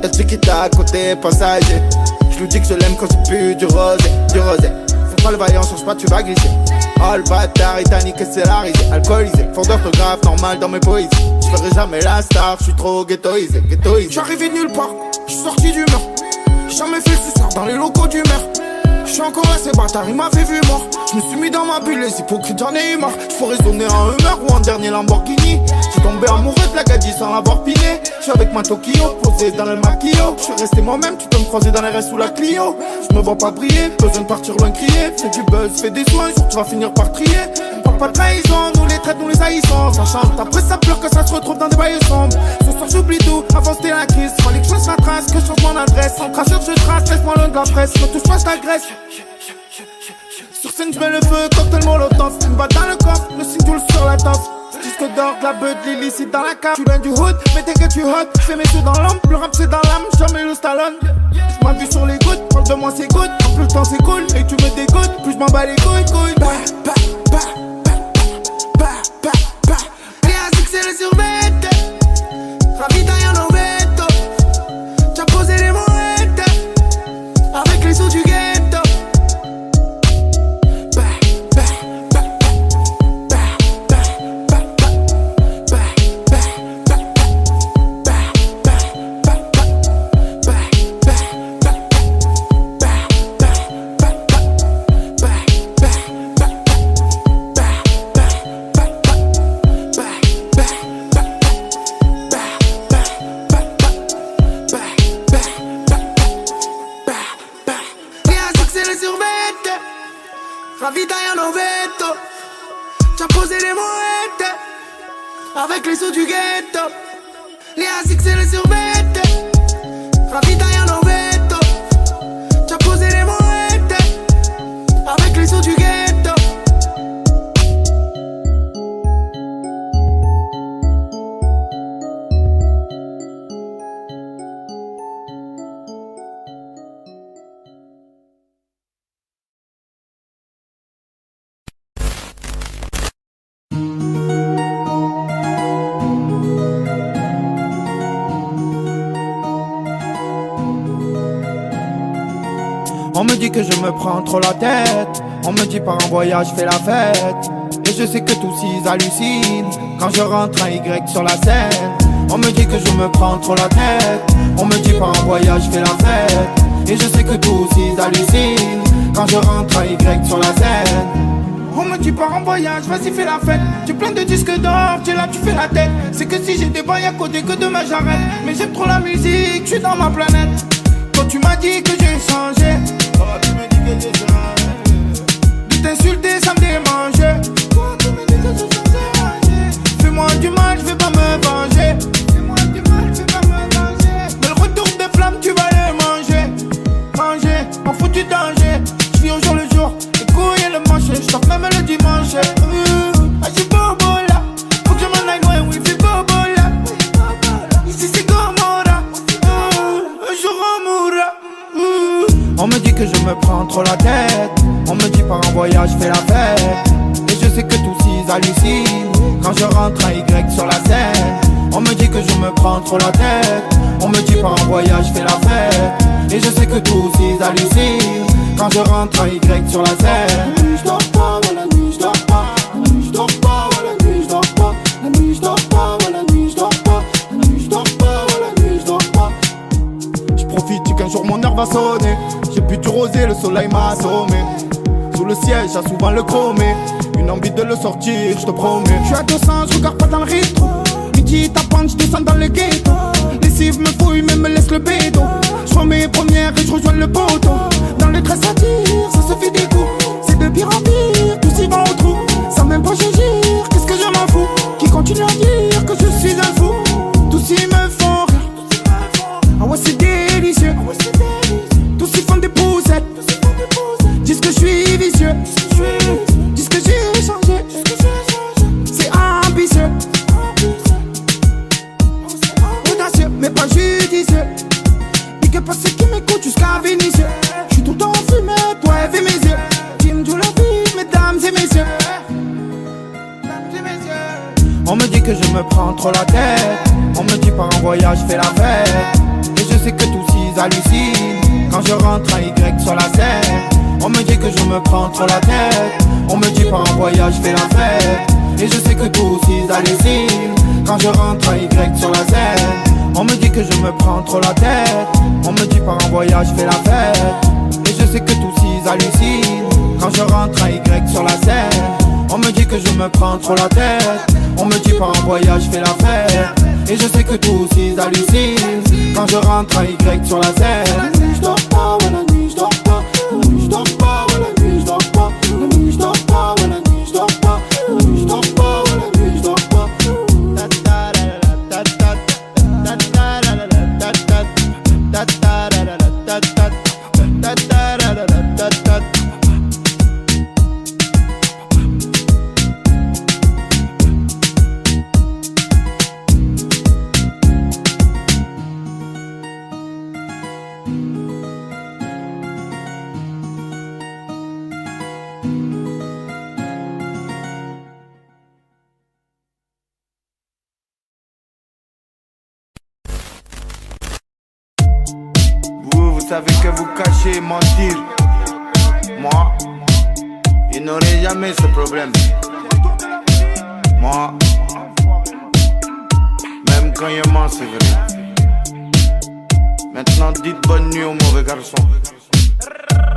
Y'a celui qui t'a à côté, passager. Je lui dis que je l'aime quand j'ai bu du rosé, du rosé. Faut pas le vaillant, change pas, tu vas glisser. Oh le bâtard, il t'a niqué, c'est la risée. Alcoolisé, fond d'orthographe, normal dans mes poésies. Je ferai jamais la star, je suis trop ghettoisé, ghettoisé. J'suis arrivé nulle part, j'suis sorti du mur. J'ai jamais fait ce soir dans les locaux du maire. J'suis encore là, ces bâtards, il m'avait vu mort. J'me suis mis dans ma bulle, les hypocrites, j'en ai eu marre. J'pourrais sonner en Hummer ou en dernier Lamborghini. J'suis tombé amoureux de la gadji sans l'avoir piné. J'suis avec ma Tokyo, posé dans le maquillot. J'suis resté moi-même, tu peux me croiser dans les restes sous la Clio. J'me vois pas briller, besoin de partir loin crier. Fais du buzz, fais des soins, jour tu vas finir par trier. On parle pas de trahison, nous les traites, nous les haïssons. Ça chante, après ça pleure que ça se retrouve dans des bails sombres. Ce soir j'oublie tout, avant c'était la crise. Fallait que je fasse la trace, que je change mon adresse. Sans traceur je trace, laisse-moi loin de la presse. Ne touche pas, je t'agresse. Sur scène je mets le feu, cocktail molotov. Une balle dans le coffre, le single sur la toffe. Disque d'or, de la beute, l'illicite dans la cave. Tu loin du hood, mais t'inquiète tu hot. J'fais mes sous dans l'âme, le rap c'est dans l'âme. Jamais le stallone. J'm'as vu sur les gouttes, parle de moi c'est good. Plus le temps c'est cool, et tu me dégoûtes. Plus j'm'en bats les couilles. Bah, bah, bah, bah, bah, bah, bah. Classique c'est le survêt. Ravitaille en ovetto. T'as posé les moettes avec les sous du ghetto. Ravitaille en ovetto, c'ha posé les moettes avec les sous du ghetto. Les ASIC c'est les survettes. Ravitaille en ovetto, c'ha posé les moettes avec les sous du ghetto. On me dit que je me prends trop la tête. On me dit par un voyage fais la fête. Et je sais que tous ils hallucinent quand je rentre un Y sur la scène. On me dit que je me prends trop la tête. On me dit par un voyage fais la fête. Et je sais que tous ils hallucinent quand je rentre un Y sur la scène. On me dit par un voyage, vas-y fais la fête. Tu plein de disques d'or, tu es là, tu fais la tête. C'est que si j'ai des boys à côté que demain j'arrête. Mais j'aime trop la musique, je suis dans ma planète. Quand tu m'as dit que j'ai changé, oh, tu me dis que j'ai changé. De t'insulter, ça me démangeait. Toi, tu me dis que j'ai changé. Fais-moi du mal, je vais pas me venger. Fais-moi du mal, je vais pas me venger. Mais le retour des flammes, tu vas les manger. Manger, en foutu danger. Je vis au jour le jour, les couilles et le manche. Je sors même le dimanche. Ah, j'ai bobo là. Faut que je m'en aille loin, oui, fais bobo là. Ici c'est Gomorrah. Un jour on mourra. On me dit que je me prends trop la tête. On me dit par un voyage fais la fête. Et je sais que tous ils hallucinent quand je rentre un Y sur la scène. On me dit que je me prends trop la tête. On me dit par un voyage fais la fête. Et je sais que tous ils hallucinent quand je rentre un Y sur la scène. La nuit je dors pas, ouais, la nuit je dors pas. La nuit je dors pas, ouais, la nuit je dors pas. La nuit je dors pas, ouais, la nuit je dors pas. La nuit je dors pas, ouais, la nuit je dors pas. Je profite qu'un jour mon heure va sonner. J'ai bu du rosé, le soleil m'a assommé. Sous le siège, j'ai souvent le chromé. Une envie de le sortir, je te promets. Je suis à 200, je regarde pas dans le rétro. Midi tapante, je descends dans le ghetto. Les cives me fouillent, mais me laisse le bédo. Je prends mes premières et je rejoins le poteau. Dans les tresses à tir, ça se fait des coups. C'est de pire en pire, tous y vont au trou. Sans même pas gire, qu'est-ce que je m'en fous. Qui continue à dire que je suis un fou. Tous y me font rire. Ah ouais c'est délicieux. Tous y font des poussettes. Disent que je suis vicieux. Disent que j'ai changé. C'est ambitieux. Audacieux mais pas judicieux. Big up à ceux qui m'écoutent jusqu'à Vénitieux. J'suis tout le temps en fumée, toi et mes yeux. Team de la vie, mesdames et messieurs. On me dit que je me prends trop la tête. On me dit par un voyage fais la fête. Et je sais que tous ils hallucinent quand je rentre un Y sur la scène. On me dit que je me prends trop la tête. On me dit par un voyage fais la fête. Et je sais que tous ils hallucinent quand je rentre un Y sur la scène. On me dit que je me prends trop la tête. On me dit par un voyage fais la fête. Et je sais que tous ils hallucinent quand je rentre un Y sur la scène. On me dit que je me prends trop la tête. On me dit par un voyage fais la fête. Et je sais que tous ils hallucinent quand je rentre un Y sur la scène. La nuit je dors pas, ouais la nuit je dors pas. La nuit je dors pas, ouais la nuit je dors pas. La nuit je dors pas, ouais la nuit je dors pas. La nuit je dors pas, ouais la nuit je dors pas. savez que vous cachez, mentir. Moi, il n'aurait jamais ce problème. Moi, même quand il ment, c'est vrai. Maintenant dites bonne nuit au mauvais garçon.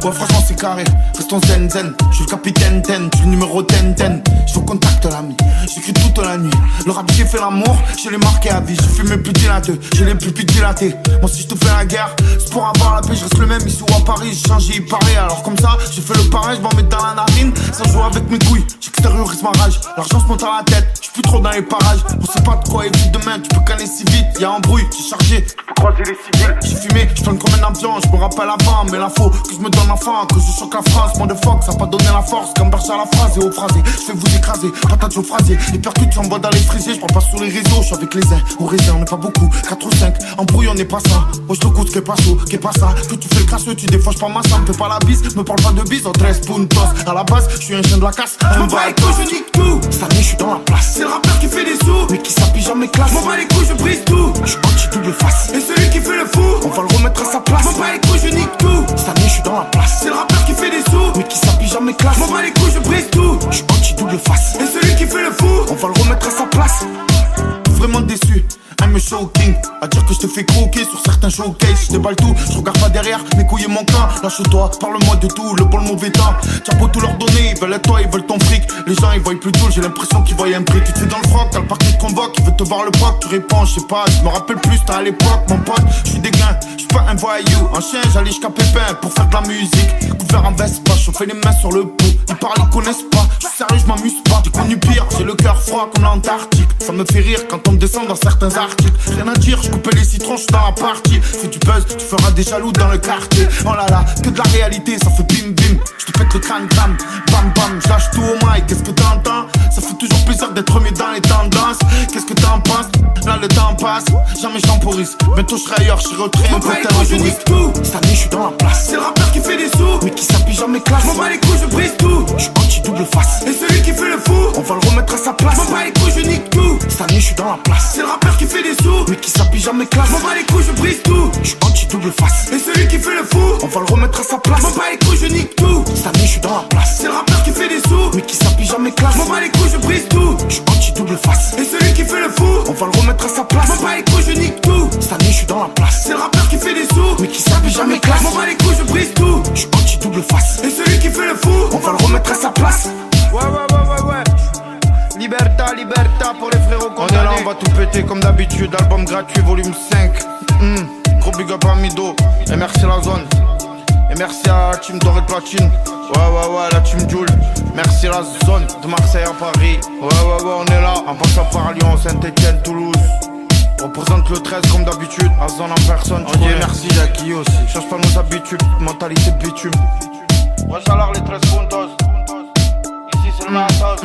Ouais franchement c'est carré, restons zen zen. Je suis le capitaine Ten, je suis le numéro 10 10. Je vous contacte l'ami, j'écris toute la nuit. Le rap j'ai fait l'amour, je l'ai marqué à vie. Je fume mes plus dilatés, je l'ai plus dilaté. Moi si je te fais la guerre, c'est pour avoir la paix. Je reste le même ici ou à Paris, j'ai changé il paraît. Alors comme ça, j'ai fait le pareil, je m'en mets dans la narine. Sans jouer avec mes couilles, j'extériorise ma rage. L'argent se monte à la tête, je suis plus trop dans les parages. On sait pas de quoi il vit demain, tu peux canner si vite. Y'a un bruit, j'ai chargé, tu peux croiser les civils. J'ai fumé, je tourne comme un avion, je me rappelle avant. Mais la faux, que je me donne ma fin, que je choque la phrase. Moi de Fox, ça a pas donné la force. Comme Barça à la phrase et au phrasé. Je vais vous écraser, patate au phrasé. Les percutes j'envoie dans les frisés. Je parle pas sur les réseaux, je suis avec les uns. Au raisin, on n'est pas beaucoup, 4 ou 5. En brouille, on n'est pas ça. Moi je te goûte, qu'est pas chaud, qu'est pas ça. Que tu fais le crasseux, tu défauches pas ma ça. Me fais pas la bise, me parle pas de bise. En 13 puntos, à la base, je suis un chien de la casse. Je m'en bats les couilles, je nique tout. Cette année, je suis dans la place. C'est le rappeur qui fait des sous, mais qui s'appuie jamais classe. Je m'en bats les couilles, je brise tout. Je suis anti-double face. Et celui qui fait le fou, on va le remettre à sa place. Je m'en bats les couilles, je nique tout. Cette année, je suis dans la place. C'est le rappeur qui fait des sous, mais qui s'appuie jamais classe. Je m'en bats les couilles, je brise tout. Je suis anti-double face. Et celui qui fait le fou, on va le remettre à sa place. Vraiment déçu, I'm a showking. À dire que je te fais croquer sur certains showcases. Je déballe tout, je regarde pas derrière. Mes couilles et mon camp, lâche-toi, parle-moi de tout. Le bon, le mauvais temps, t'as beau tout leur donner. Ils veulent être toi, ils veulent ton fric. Les gens ils voient plus tout, j'ai l'impression qu'ils voient un prix. Tu te fais dans le froc, t'as le parquet de convoque. Ils veulent te voir le proc, tu réponds, je sais pas. Je me rappelle plus, t'as à l'époque, mon pote. Je suis dégain, je suis pas un voyou. En chien, j'allais jusqu'à Pépin pour faire de la musique. Couvert en veste, pas chauffer les mains sur le pot. Ils parlent, ils connaissent pas, je suis sérieux, je m'amuse pas. J'ai connu pire, j'ai le cœur froid comme l'Antarctique. Ça me fait rire quand on me descend dans certains articles. Rien à dire, je coupais les citrons, je suis dans la partie. Fais du buzz, tu feras des jaloux dans le quartier. Oh là là, que de la réalité, ça fait bim bim. Je te pète le crâne crâne, bam bam, je lâche tout au mic. Qu'est-ce que t'entends? Ça fait toujours plaisir d'être remis dans les tendances. Qu'est-ce que t'en penses? Là le temps passe, jamais je temporise. Bientôt je serai ailleurs, je serai au train, un peu je nique tout. Cette année je suis dans la place. C'est le rappeur qui fait des sous, mais qui s'appuie jamais classe. Je m'en bats les couilles, je brise tout. Je suis anti-double face. Et celui qui fait le fou, on va le remettre à sa place. Je m'en bats les couilles, je nique tout. Cette année je suis dans la place. C'est le rappeur qui fait des sous, mais qui s'appuie jamais classe. Je m'en bats les couilles, je brise tout. Je suis anti-double face. Et celui qui fait le fou, on va le remettre à sa place. Je m'en bats les couilles, je nique tout. Cette année je suis dans la place. C'est le rappeur qui fait des sous, mais qui s'appuie jamais classe. Je m'en bats les couilles, je brise tout. Je suis anti-double face. Et celui qui fait le fou, on va le remettre à sa place. Je m'en bats les couilles, je nique tout. Cette année je suis dans la place. C'est le rappeur qui fait des sous, mais qui s'appuie jamais classe. Je m'en bats les couilles, je brise tout. Je suis anti-double face. Et celui qui fait le fou, on va le remettre à sa place. Ouais. Liberta, liberta pour les frérots condamnés. On est là, on va tout péter comme d'habitude. Album gratuit, volume 5. Gros big up à Mido. Et merci la zone. Et merci à la team Doré Platine. Ouais, la team Joule. Merci la zone de Marseille à Paris. Ouais, on est là. En passant par Lyon, Saint-Etienne, Toulouse. On représente le 13 comme d'habitude. À zone en personne. On dit merci Jackie aussi. Change pas nos habitudes. Mentalité de bitume. Ouais, alors les 13 puntos. Ici c'est le matos.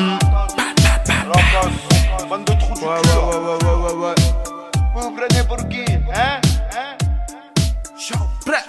Bande de trous du cul. Ouais. Vous vous prenez pour qui? Hein? Prêt.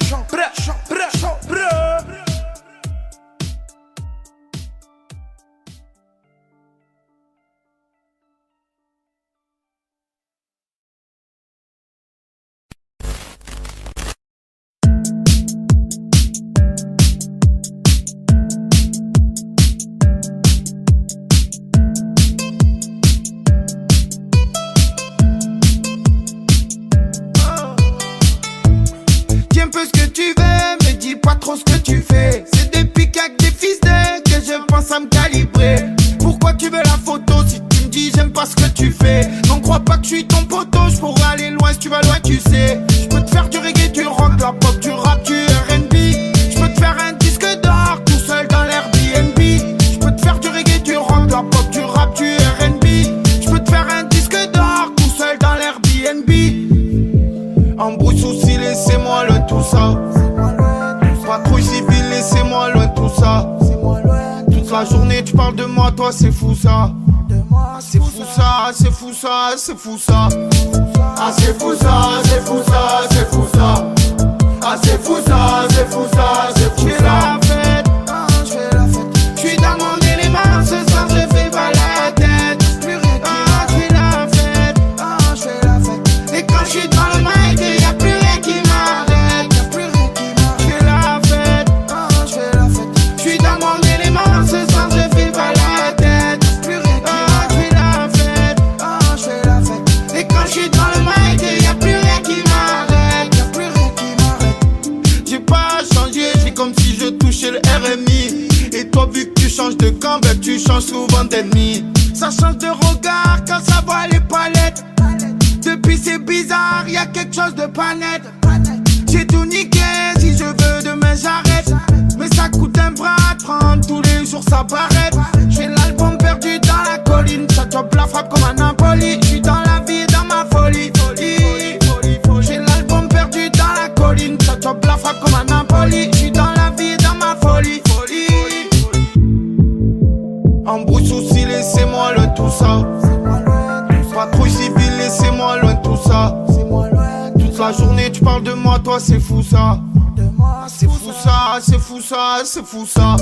Trop ce que tu fais, c'est depuis qu'avec des fils de que je pense à me calibrer. Pourquoi tu veux la photo si tu me dis j'aime pas ce que tu fais? Non, crois pas que je suis ton poteau, je pourrais aller loin si tu vas loin, tu sais. Je peux te faire du reggae, du rock, de la pop, du rap, du R&B. Je peux te faire un disque d'or tout seul dans l'Airbnb. Je peux te faire du reggae, du rock, de la pop, du rap, du R&B. Je peux te faire un disque d'or tout seul dans l'Airbnb. Embrouille souci, laissez-moi le tout ça. Patrouille civile, laissez-moi loin de tout ça. Toute la journée tu parles de moi, toi c'est fou ça. C'est fou ça. Ah c'est fou ça. Ah c'est fou ça. Ah c'est fou ça. Je fais la fête. Je suis dans mon élément, ce soir je fais pas la tête. Je fais la fête. Et quand je suis dans le mic, y'a plus rien qui m'arrête. comme si je touchais le RMI. Et toi vu que tu changes de camp, ben tu changes souvent d'ennemi. Ça change de regard quand ça voit les palettes. Depuis c'est bizarre, y'a quelque chose de pas net. J'ai tout niqué, si je veux demain j'arrête. Mais ça coûte un bras à prendre, tous les jours ça paraît. J'ai l'album perdu dans la colline, ça chope la frappe comme un Napoli. J'suis dans la vie, dans ma folie. J'ai l'album perdu dans la colline, ça chope la frappe comme un Napoli. J'suis dans la vie, dans ma folie. Embrouille souci, laissez-moi loin tout ça. Patrouille civile, laissez-moi loin tout ça. Toute la journée tu parles de moi, toi c'est fou ça. C'est fou ça, c'est fou ça, c'est fou ça.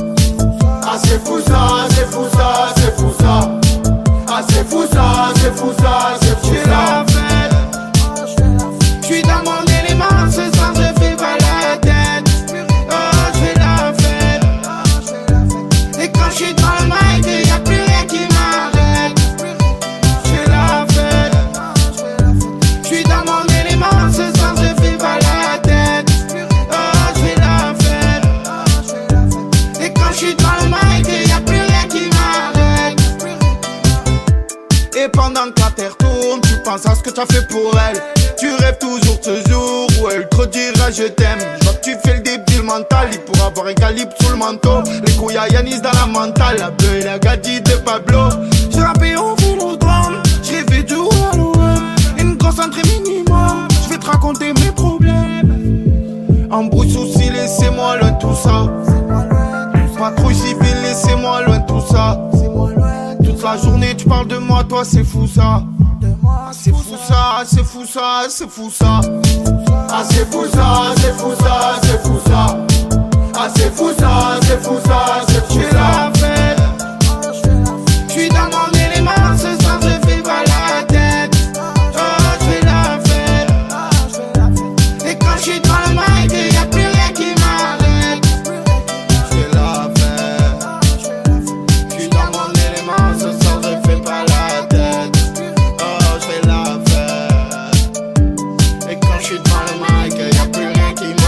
Ah c'est fou ça, c'est fou ça, c'est fou ça. Ah c'est fou ça, c'est fou ça, c'est fou ça. J'fais la fête, j'suis dans mon élément, ce soir je fais pas la tête. Oh j'fais la fête. Et quand j'suis dans le mic, y'a plus rien qui m'arrête. J'fais la fête, j'suis dans mon élément, ce soir je fais pas la tête. Oh j'fais la fête. Et quand j'suis dans le mic, y'a plus rien qui m'arrête. Et pendant que la terre tourne, tu penses à ce que tu as fait pour elle. Tu rêves toujours de ce jour où elle te dira je t'aime. Je vois que tu fais le débile mental, il pourra avoir un calibre sous le manteau. Les couilles à Yanis dans la mentale, la beuh et la gadie de Pablo. J'ai rappé au vélodrome, j'ai rêvé du Halloween. Une concentrée minimum, je vais te raconter mes problèmes. Embrouille souci, laissez-moi loin tout ça. Patrouille civile, laissez-moi loin tout ça. Toute la journée tu parles de moi, toi c'est fou ça. C'est fou ça, c'est fou ça, c'est fou ça. Ah c'est fou ça, c'est fou ça, c'est fou ça. Ah c'est fou ça, c'est fou ça, c'est fou ça. J'fais la fête, j'suis dans mon élément, ce soir je fais pas la tête. Oh j'fais la fête. Et quand j'suis dans le mic, y'a plus rien qui m'arrête. J'fais la fête, j'suis dans mon élément, ce soir je fais pas la tête. Oh j'fais la fête. Et quand j'suis dans le mic, y'a plus rien qui m'arrête.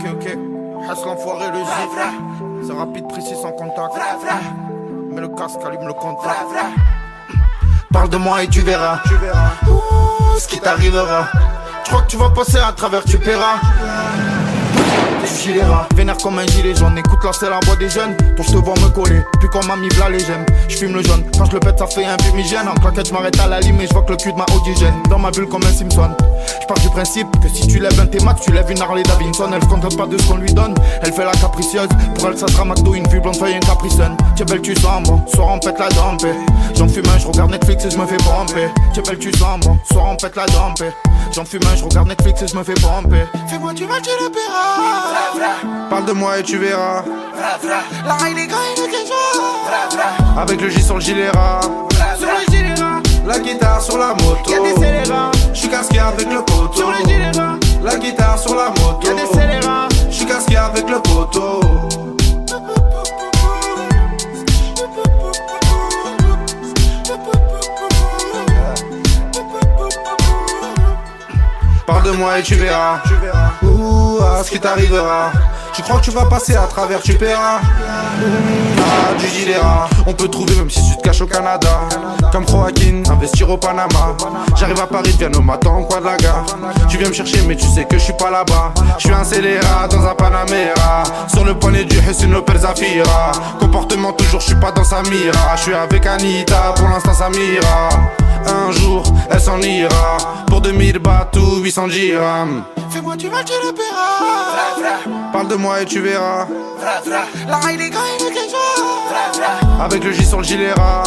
Ok. Hasse l'enfoiré, le gifle. C'est rapide, précis, sans contact. Mets le casque, allume le contact. Parle de moi et tu verras. Ouh, ce qui t'arrivera. Je crois que tu vas passer à travers, tu paieras. Vénère comme un gilet jaune, écoute là c'est la voix des jeunes. Toi je te vois me coller, puis quand m'a mis v'là les gemmes. J'fume le jaune, quand je le pète ça fait un fumigène. En claquette je m'arrête à la lime et je vois que le cul de ma odigène. Dans ma bulle comme un Simpson. Je pars du principe que si tu lèves un T-Max, tu lèves une Harley Davidson. Elle se contente pas de ce qu'on lui donne, elle fait la capricieuse. Pour elle ça sera McDo, une fille blonde feuille, une capricène. T'es belle tu sens bon, soir on pète la dampée. J'en fume un, je regarde Netflix et je me fais pomper. T'es belle tu sens bon, soir on pète la dampée. J'en fume un, je regarde Netflix et je me fais pomper. Fais-moi du mal, tu le paieras. Parle de moi et tu verras. La raille les gars et le kejo. Avec le J sur le gilet ras. Sur le gilet ras. La guitare sur la moto. Y'a des scélérats. J'suis casqué avec le poteau. Sur le gilet ras. La guitare sur la moto. Y'a des scélérats. J'suis casqué avec le poteau. Parle de moi et tu verras. Ouh, ah, ce qui t'arrivera. Tu crois que tu vas passer à travers, tu paieras. Ah, du gilet ras. On peut trouver même si tu te caches au Canada. Comme Joaquin, investir au Panama. J'arrive à Paris, viens au matin en coin de la gare. Tu viens me chercher mais tu sais que je suis pas là-bas. Je suis un scélérat dans un Panamera. Sur le poignet du Hussein Lopez Zafira. Comportement toujours, je suis pas dans sa mira. Je suis avec Anita, pour l'instant ça m'ira. Un jour, elle s'en ira. Pour 2000 bahts ou 800 dirhams. Fais-moi du mal, tu le paieras. Parle de moi et tu verras. La raille des gars et le kejo. Avec le J sur le gilet ras.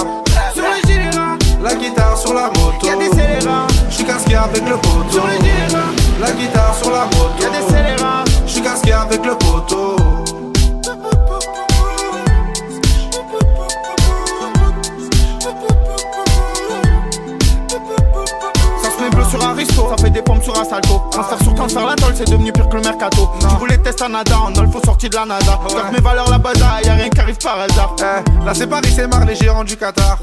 Sur le gilet ras. La guitare sur la moto, y'a des scélérats. j'suis casqué avec le poteau. Sur le gérant, La guitare sur la moto, y'a des scélérats. j'suis casqué avec le poteau. Bleu sur un resto, ça fait des pompes sur un salto. Transfert sur transfert, la tôle, c'est devenu pire que le mercato. Tu voulais tester un nada, on a le faux sorti de la nada. Garde mes valeurs, la badaille, y'a rien qui arrive par hasard. Là c'est Paris, c'est marre, les gérants du Qatar.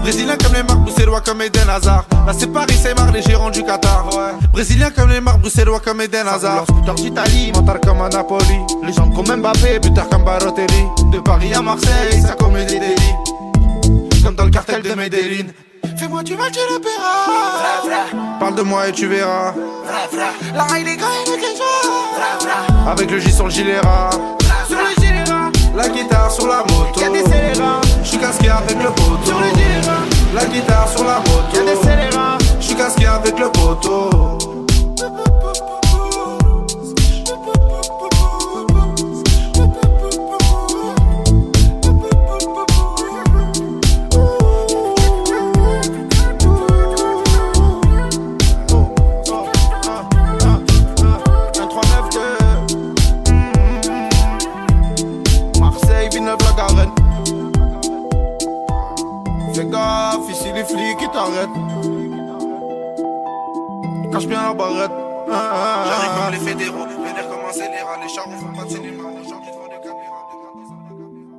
Brésilien comme les marques, bruxellois comme Eden Hazard. Là c'est Paris, c'est marre, les gérants du Qatar. Brésilien comme les marques, bruxellois comme Eden Hazard. Scooter d'Italie, Mental comme un Napoli. légende comme Mbappé, Buteur comme Balotelli. de Paris à Marseille, Ça commet des délits. Comme dans le cartel de Medellin. fais-moi du mal, tu le paieras. Parle de moi et tu verras. La raille des gars et les gens. Avec le J sur le gilet ras. Sur le général, La guitare sur la moto, y'a des scélérats. j'suis casqué avec le poteau. Sur le général, La guitare sur la moto, y'a des scélérats. j'suis casqué avec le poteau. Marseille, Villeneuve-la-Garenne. Fais gaffe, ici les flics qui t'arrêtent. Cache bien la barrette. J'arrive comme les fédéraux, vénère comme un scélérat. Les charros font pas de cinéma, aujourd'hui font des caméras.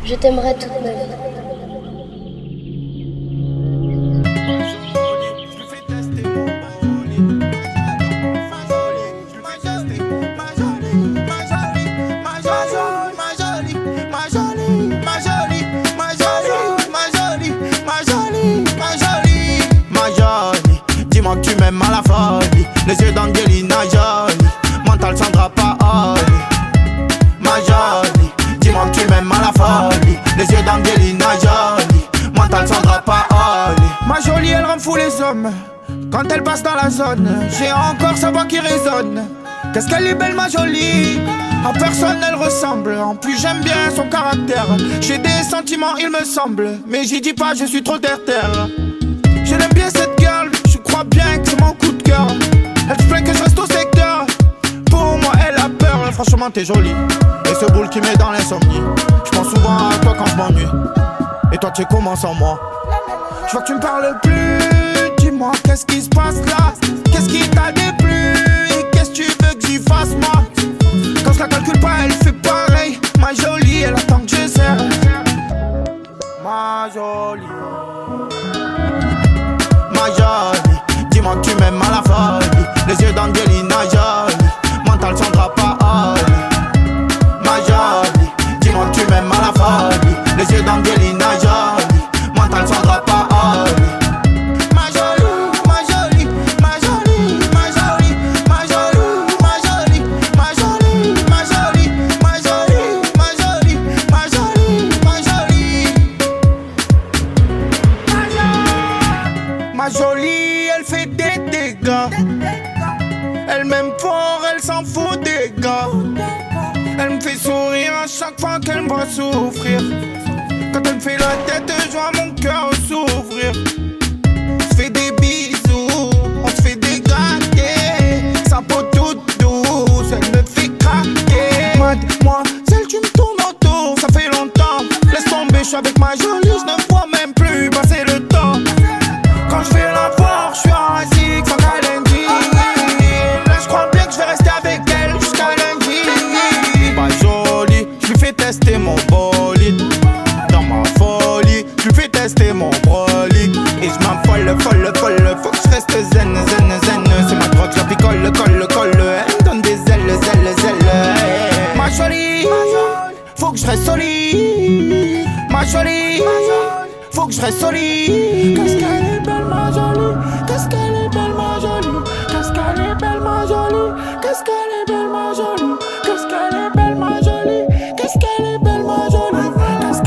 Je t'aimerai toute ma vie. Dis-moi que tu m'aimes à la folie. Les yeux d'Angelina Jolie. Mental Sandra Paoli. Ma jolie, dis-moi que tu m'aimes à la folie. Les yeux d'Angelina Jolie. Mental Sandra Paoli. Ma jolie, elle rend fou les hommes. Quand elle passe dans la zone, j'ai encore sa voix qui résonne. Qu'est-ce qu'elle est belle, ma jolie. À personne elle ressemble. En plus j'aime bien son caractère. J'ai des sentiments il me semble. Mais j'y dis pas, je suis trop terre-terre. Je l'aime bien cette girl. Je crois bien que c'est mon coup de cœur. Elle se plaint que je reste au secteur. Pour moi elle a peur. Franchement t'es jolie. Et ce boule qui met dans l'insomnie. Je pense souvent à toi quand je m'ennuie. Et toi tu es comment sans moi. Je vois que tu me parles plus. Dis-moi qu'est-ce qui se passe là. Qu'est-ce qui t'a déplu. Et qu'est-ce que tu veux que j'y fasse moi. Quand je la calcule pas elle fait pareil. Ma jolie elle attend que je serre. Ma jolie. Ma jolie, dis-moi que tu m'aimes à la folie. Les yeux d'Angelina Jolie. Mental Sandra Paoli. Ma jolie, dis-moi que tu m'aimes à la folie. Les yeux d'Angelina Jolie. Mental Sandra Paoli. Ma jolie, ma jolie, ma jolie, ma jolie, ma jolie, ma jolie, ma jolie, ma jolie, ma jolie, ma jolie, ma jolie, ma jolie. Ma jolie, elle fait des dégâts. Elle m'aime fort, elle s'en fout des gars. Elle me fait sourire à chaque fois qu'elle me voit souffrir. Quand elle me fait la tête, je vois mon cœur s'ouvrir. On se fait des bisous, on se fait des gratter. Sa peau toute douce, elle me fait craquer. Mademoiselle, tu me tournes autour, ça fait longtemps. Laisse tomber, je suis avec ma jolie, je ne vois même plus passer le temps. Quand je fais la voir, je suis assis, sans lundi. Là je crois bien que je vais rester avec elle jusqu'à lundi. Pas jolie, je lui fais tester mon bolide. Dans ma folie, je lui fais tester mon brolic. Et je m'affole, folle, faut que je reste zen. C'est ma drogue, je la picole, colle. Elle me donne des ailes. Ma jolie, faut que je reste solide. Ma jolie, faut que je reste solide. Qu'est-ce qu'elle est belle ma jolie. Qu'est-ce qu'elle est belle ma jolie. Qu'est-ce qu'elle est belle ma jolie. Qu'est-ce qu'elle est belle ma jolie. Qu'est-ce qu'elle est belle ma jolie. Qu'est-ce qu'elle est belle ma jolie. Qu'est-ce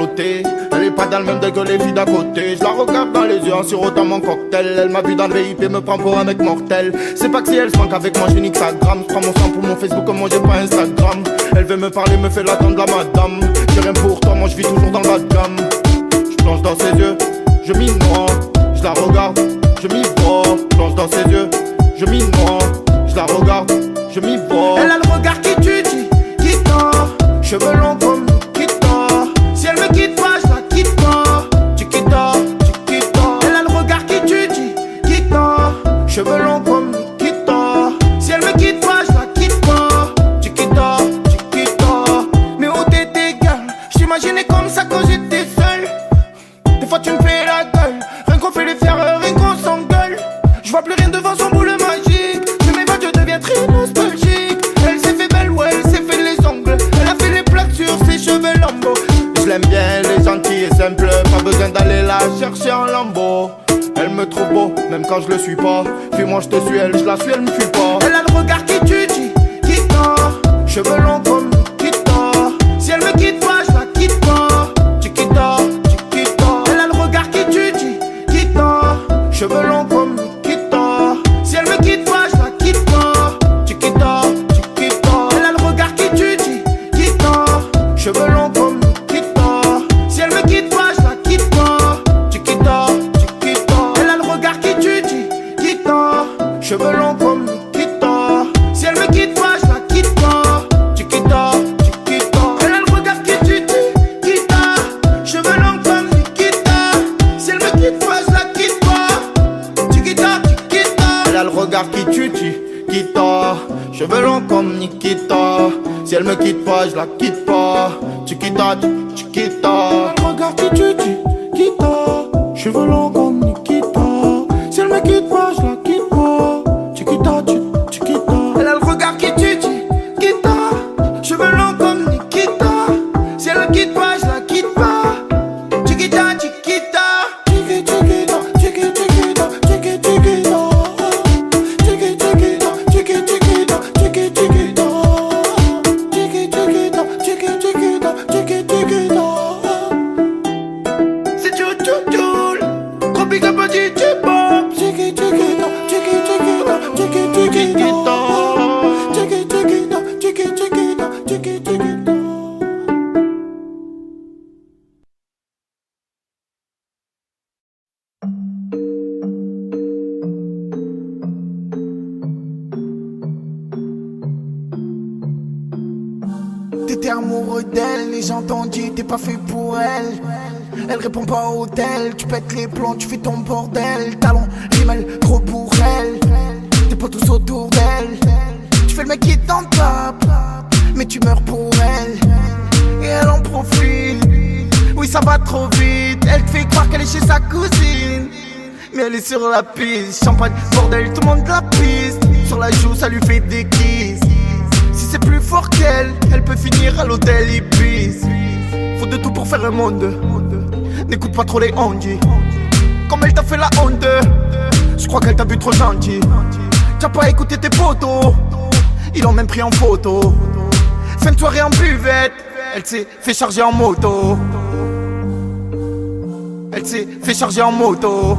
côté. Elle est pas dans le même deck que les filles d'à côté. Je la regarde dans les yeux en sirotant mon cocktail. Elle m'a vu dans le VIP, me prend pour un mec mortel. C'est pas que si elle se manque avec moi, j'ai nique sa gramme. Je prends mon sang pour mon Facebook, comme moi j'ai pas Instagram. Elle veut me parler, me fait l'attendre la madame. J'ai rien pour toi, moi je vis toujours dans le bas de gamme. Je plonge dans ses yeux, je m'y noie. Je la regarde, je m'y vois. Je plonge dans ses yeux, je m'y noie. Je la regarde, je m'y vois. Elle a le regard qui tue, qui tord. Cheveux longs comme Nikita. Si elle me quitte pas, je la quitte pas. Chiquita, chiquita. Elle a le regard qui tue, qui tord. Cheveux longs comme Nikita. Si elle me quitte pas, je la quitte pas. Chiquita, chiquita. Mais où t'étais, girl? J'imaginais comme ça quand j'étais seul. Des fois tu me fais la gueule. Rien qu'on fait les faire, rien qu'on s'engueule. Je vois plus rien devant son boule magique. Je m'évade, je deviens très nostalgique. Elle s'est fait belle, ouais, elle s'est fait les ongles. Elle a fait les plaques sur ses cheveux lambeaux. Je l'aime bien, elle est gentille et simple. Pas besoin d'aller la chercher en lambeau. Elle me trouve beau, même quand je le suis pas. Puis moi je te suis, elle, je la suis, elle me fuit pas. Elle a le regard qui tue, qui tord. Cheveux longs comme Nikita. Si elle me quitte pas, je la quitte pas. Chiquita, chiquita. Elle a le regard qui tue, qui tord. Cheveux longs comme Nikita. Si elle me quitte pas, je la quitte pas. Chiquita, chiquita. Elle a le regard qui tue, qui tord. Cheveux longs comme Nikita. Si elle me quitte pas, je la quitte pas. Chiquita, chiquita. Elle a le regard qui tue, qui tord. Cheveux longs comme Nikita. Si elle me quitte pas, je la quitte pas. Chiquita, chiquita. Elle a le regard qui tue, qui tord. Cheveux longs comme Nikita. Si elle me quitte pas, je la quitte pas. Chiquita, chiquita. Elle a le regard qui tue, Chiquita. Cheveux longs comme Nikita. Si elle me quitte pas, je la quitte pas. Chiquita, chiquita. Elle a le regard qui tue, Chiquita. Cheveux longs comme Nikita. Si elle me quitte pas, je la quitte pas. Chiquita, chiquita. Elle a le regard qui tue, Chiquita. Cheveux longs comme Nikita. Si elle me quitte pas, je la quitte pas. Chiquita, chiquita. Chiquita, chiquita, chiquita, chiquita. Chiquita, chiquita, chiquita. C'est tchou-tchou-tchoul. Gros big up à DJ Bob. Chiquita, chiquita, chiquita, chiquita. Chiquita, chiquita, chiquita. T'étais amoureux d'elle, les gens t'ont dit t'es pas fait pour elle. Elle répond pas au tel, tu pètes les plombs, tu fais ton bordel. Talon, rimel, trop pour elle. T'es pas tous autour d'elle. Tu fais le mec qui t'en tape, mais tu meurs pour elle. Et elle en profite, oui ça va trop vite. Elle te fait croire qu'elle est chez sa cousine, mais elle est sur la piste. Champagne, bordel, tout le monde la piste. Sur la joue, ça lui fait des kisses. Si c'est plus fort qu'elle, elle peut finir à l'hôtel Ibis. Faut de tout pour faire un monde. N'écoute pas trop les ondis. Comme elle t'a fait la honte, je crois qu'elle t'a vu trop gentil. T'as pas écouté tes potos, ils l'ont même pris en photo. Fin de soirée en buvette, elle s'est fait charger en moto. Elle s'est fait charger en moto.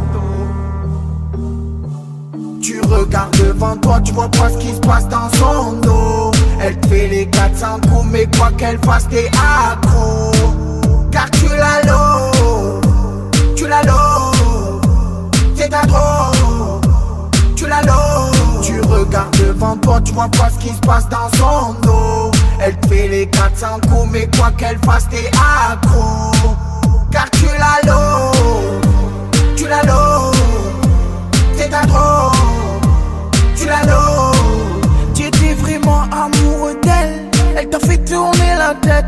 Tu regardes devant toi, tu vois pas ce qui se passe dans son dos. Elle te fait les 400 coups, mais quoi qu'elle fasse, t'es accro. Car tu l'as l'eau, c'est ta drogue. Tu l'as l'eau. Tu regardes devant toi, tu vois pas ce qui se passe dans son dos. Elle te fait les 400 coups, mais quoi qu'elle fasse, t'es accro. Car tu l'as l'eau, c'est ta drogue. Tu l'as l'eau. Tu étais vraiment amoureux d'elle, elle t'a fait tourner la tête.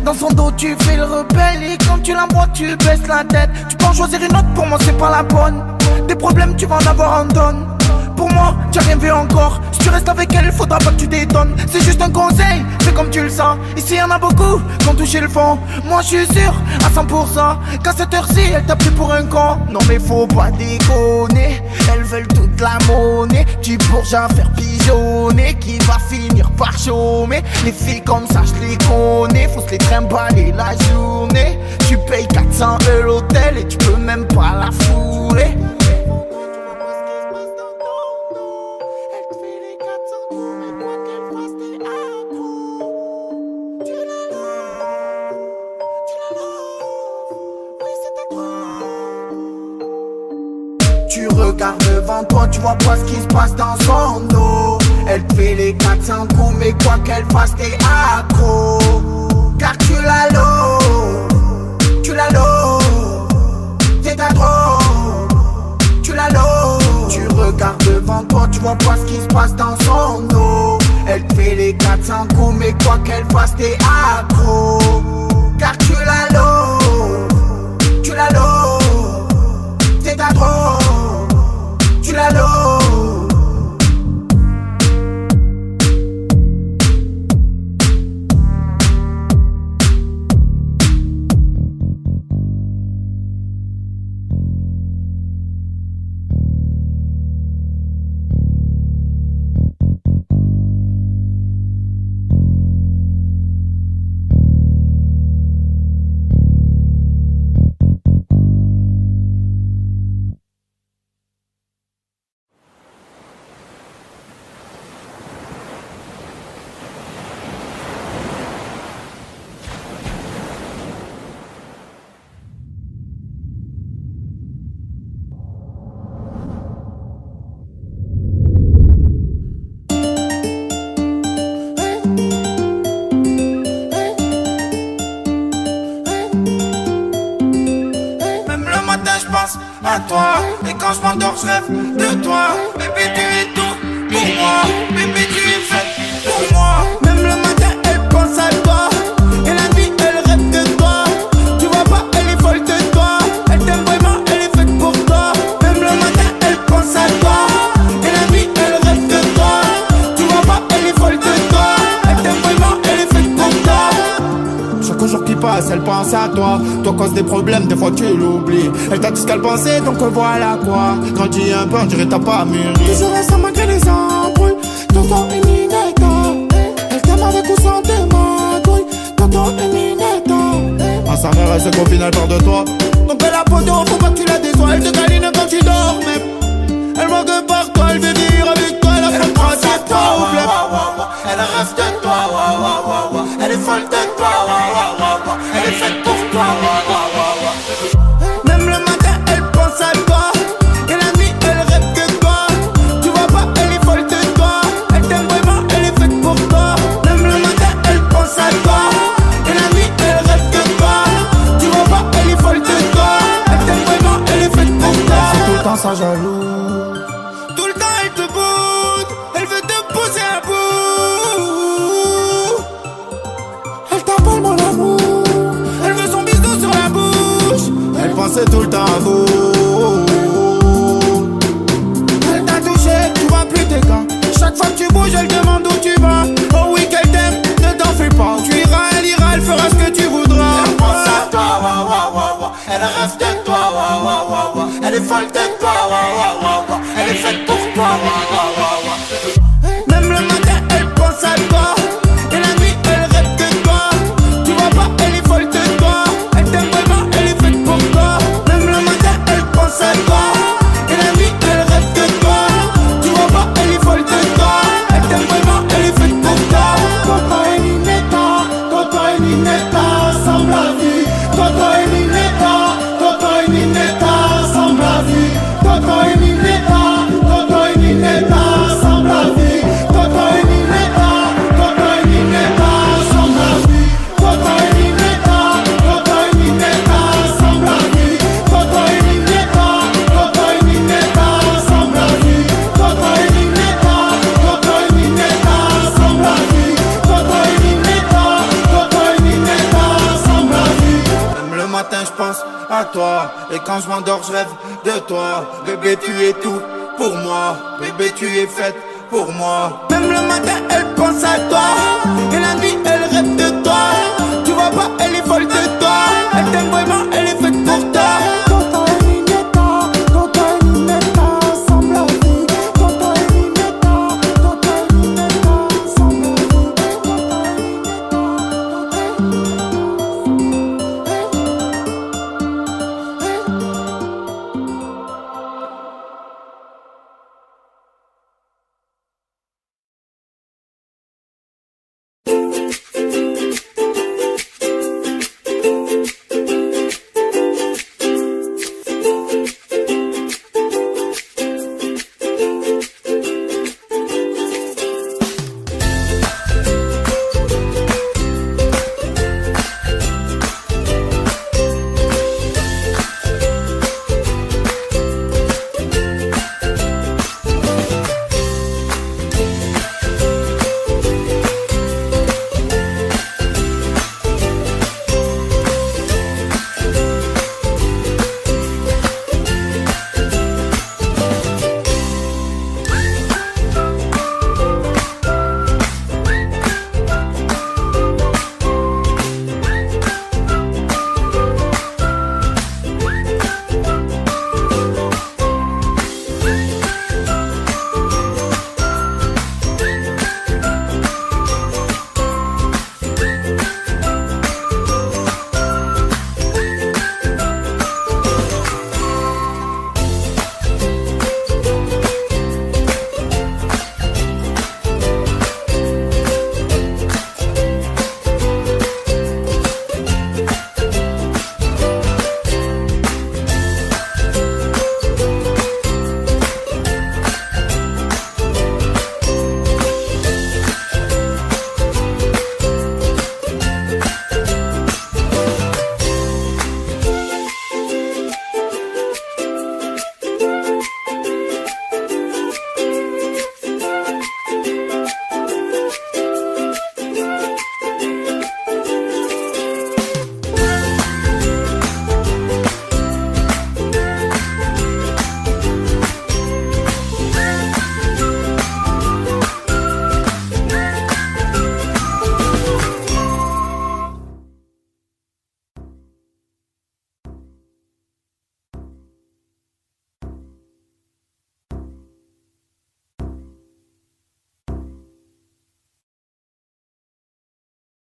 Dans son dos tu fais le rebelle et quand tu la vois tu baisses la tête. Tu peux en choisir une autre, pour moi c'est pas la bonne. Des problèmes tu vas en avoir en donne. Pour moi tu as rien vu rêver encore. Si tu restes avec elle, faudra pas que tu t'étonnes. C'est juste un conseil, fais comme tu le sens. Ici y'en a beaucoup qui ont touché le fond. Moi je suis sûr à 100% qu'à cette heure-ci elle t'a pris pour un con. Non mais faut pas déconner, elles veulent toute la monnaie. Du bourgeois faire pigeonner qui va finir par chômer. Les filles comme ça je les connais, faut se les trimballer la journée. Tu payes 400 € l'hôtel et tu peux même pas la fouler. Tu regardes devant toi, tu vois pas ce qui se passe dans son dos. Elle te fait les 400 coups, mais quoi qu'elle fasse, t'es accro. Car tu l'as l'eau, c'est ta drogue. Tu l'as l'eau. Tu regardes devant toi, tu vois pas ce qui se passe dans son dos. Elle te fait les 400 coups, mais quoi qu'elle fasse, t'es accro. Car tu l'as l'eau, c'est ta drogue. Tu l'as l'eau. À toi, et quand je m'endors, je rêve de toi. Bébé, tu es tout pour moi. Bébé, tu es fait pour moi. Même le matin, elle pense à toi. Et la nuit, elle rêve de toi. Tu vois pas, elle est folle de toi. Elle t'aime vraiment, elle est faite pour toi. Même le matin, elle pense à toi. Et la nuit, elle rêve de toi. Tu vois pas, elle est folle de toi. Elle t'aime vraiment, elle est faite pour toi. Chaque jour qui passe, elle pense à toi. Toi cause des problèmes, des fois tu l'oublies. Elle t'a dit ce qu'elle pensait, donc voilà quoi. Grandis un peu, on dirait t'as pas mûri. Toujours restant malgré les embrouilles. Tonton et Ninetta. Elle t'aime avec ou sans tes magouilles. Tonton et Ninetta. Ah sa mère, elle se copine, elle peur de toi. Donc elle a poteau, faut pas que tu la déçois. Elle te câline quand tu dors même. Elle manque par toi, elle veut vivre avec toi. Elle a fait pratique toi au bled. Elle rêve de toi, elle est folle de toi, elle est faite pour toi. Même le matin, elle pense à toi. Et la nuit, elle rêve de toi. Tu vois pas, elle est folle de toi. Elle t'aime vraiment, elle est faite pour toi. Même le matin, elle pense à toi. Et la nuit, elle rêve de toi. Tu vois pas, elle est folle de toi. Elle t'aime vraiment, elle est faite pour toi. C'est tout le temps ça jaloux. Tout le temps, elle te boude. Elle veut te pousser à bout. Elle t'appelle mon amour. Elle veut son bisou sur la bouche. Elle pensait tout le temps à vous. Elle t'a touché, tu vois plus tes gants. Chaque fois que tu bouges, elle demande où tu vas. Oh oui, qu'elle t'aime, ne t'en fais pas. Tu iras, elle ira, elle fera ce que tu voudras. Elle pense à toi, elle rêve de toi, elle est folle de toi, elle est faite pour toi. Même le matin, elle pense à toi. Et la nuit, elle rêve de toi. Tu vois pas, elle est folle de toi. Elle t'aime vraiment, elle est faite pour toi. Même le matin, elle pense à toi. Et la nuit, elle rêve de toi. Tu vois pas, elle est folle de toi. Elle t'aime vraiment, elle est faite pour toi. Toto et Ninetta, semble la vie. Toto et Ninetta, semble la vie. Toto et Ninetta, semble la vie. Toto et Ninetta, semble la vie. Toto et Ninetta, semble la vie. Toto et Ninetta, semble la vie. Toto et Ninetta, semble la vie. Toto et Ninetta, semble la vie. Même le matin je pense à toi. Et quand je m'endors je rêve de toi. Bébé tu es tout pour moi. Bébé, tu es faite pour moi. Même le matin, elle pense à toi. Et la nuit, elle rêve de toi. Tu vois pas, elle est folle de toi. Elle t'aime vraiment, elle est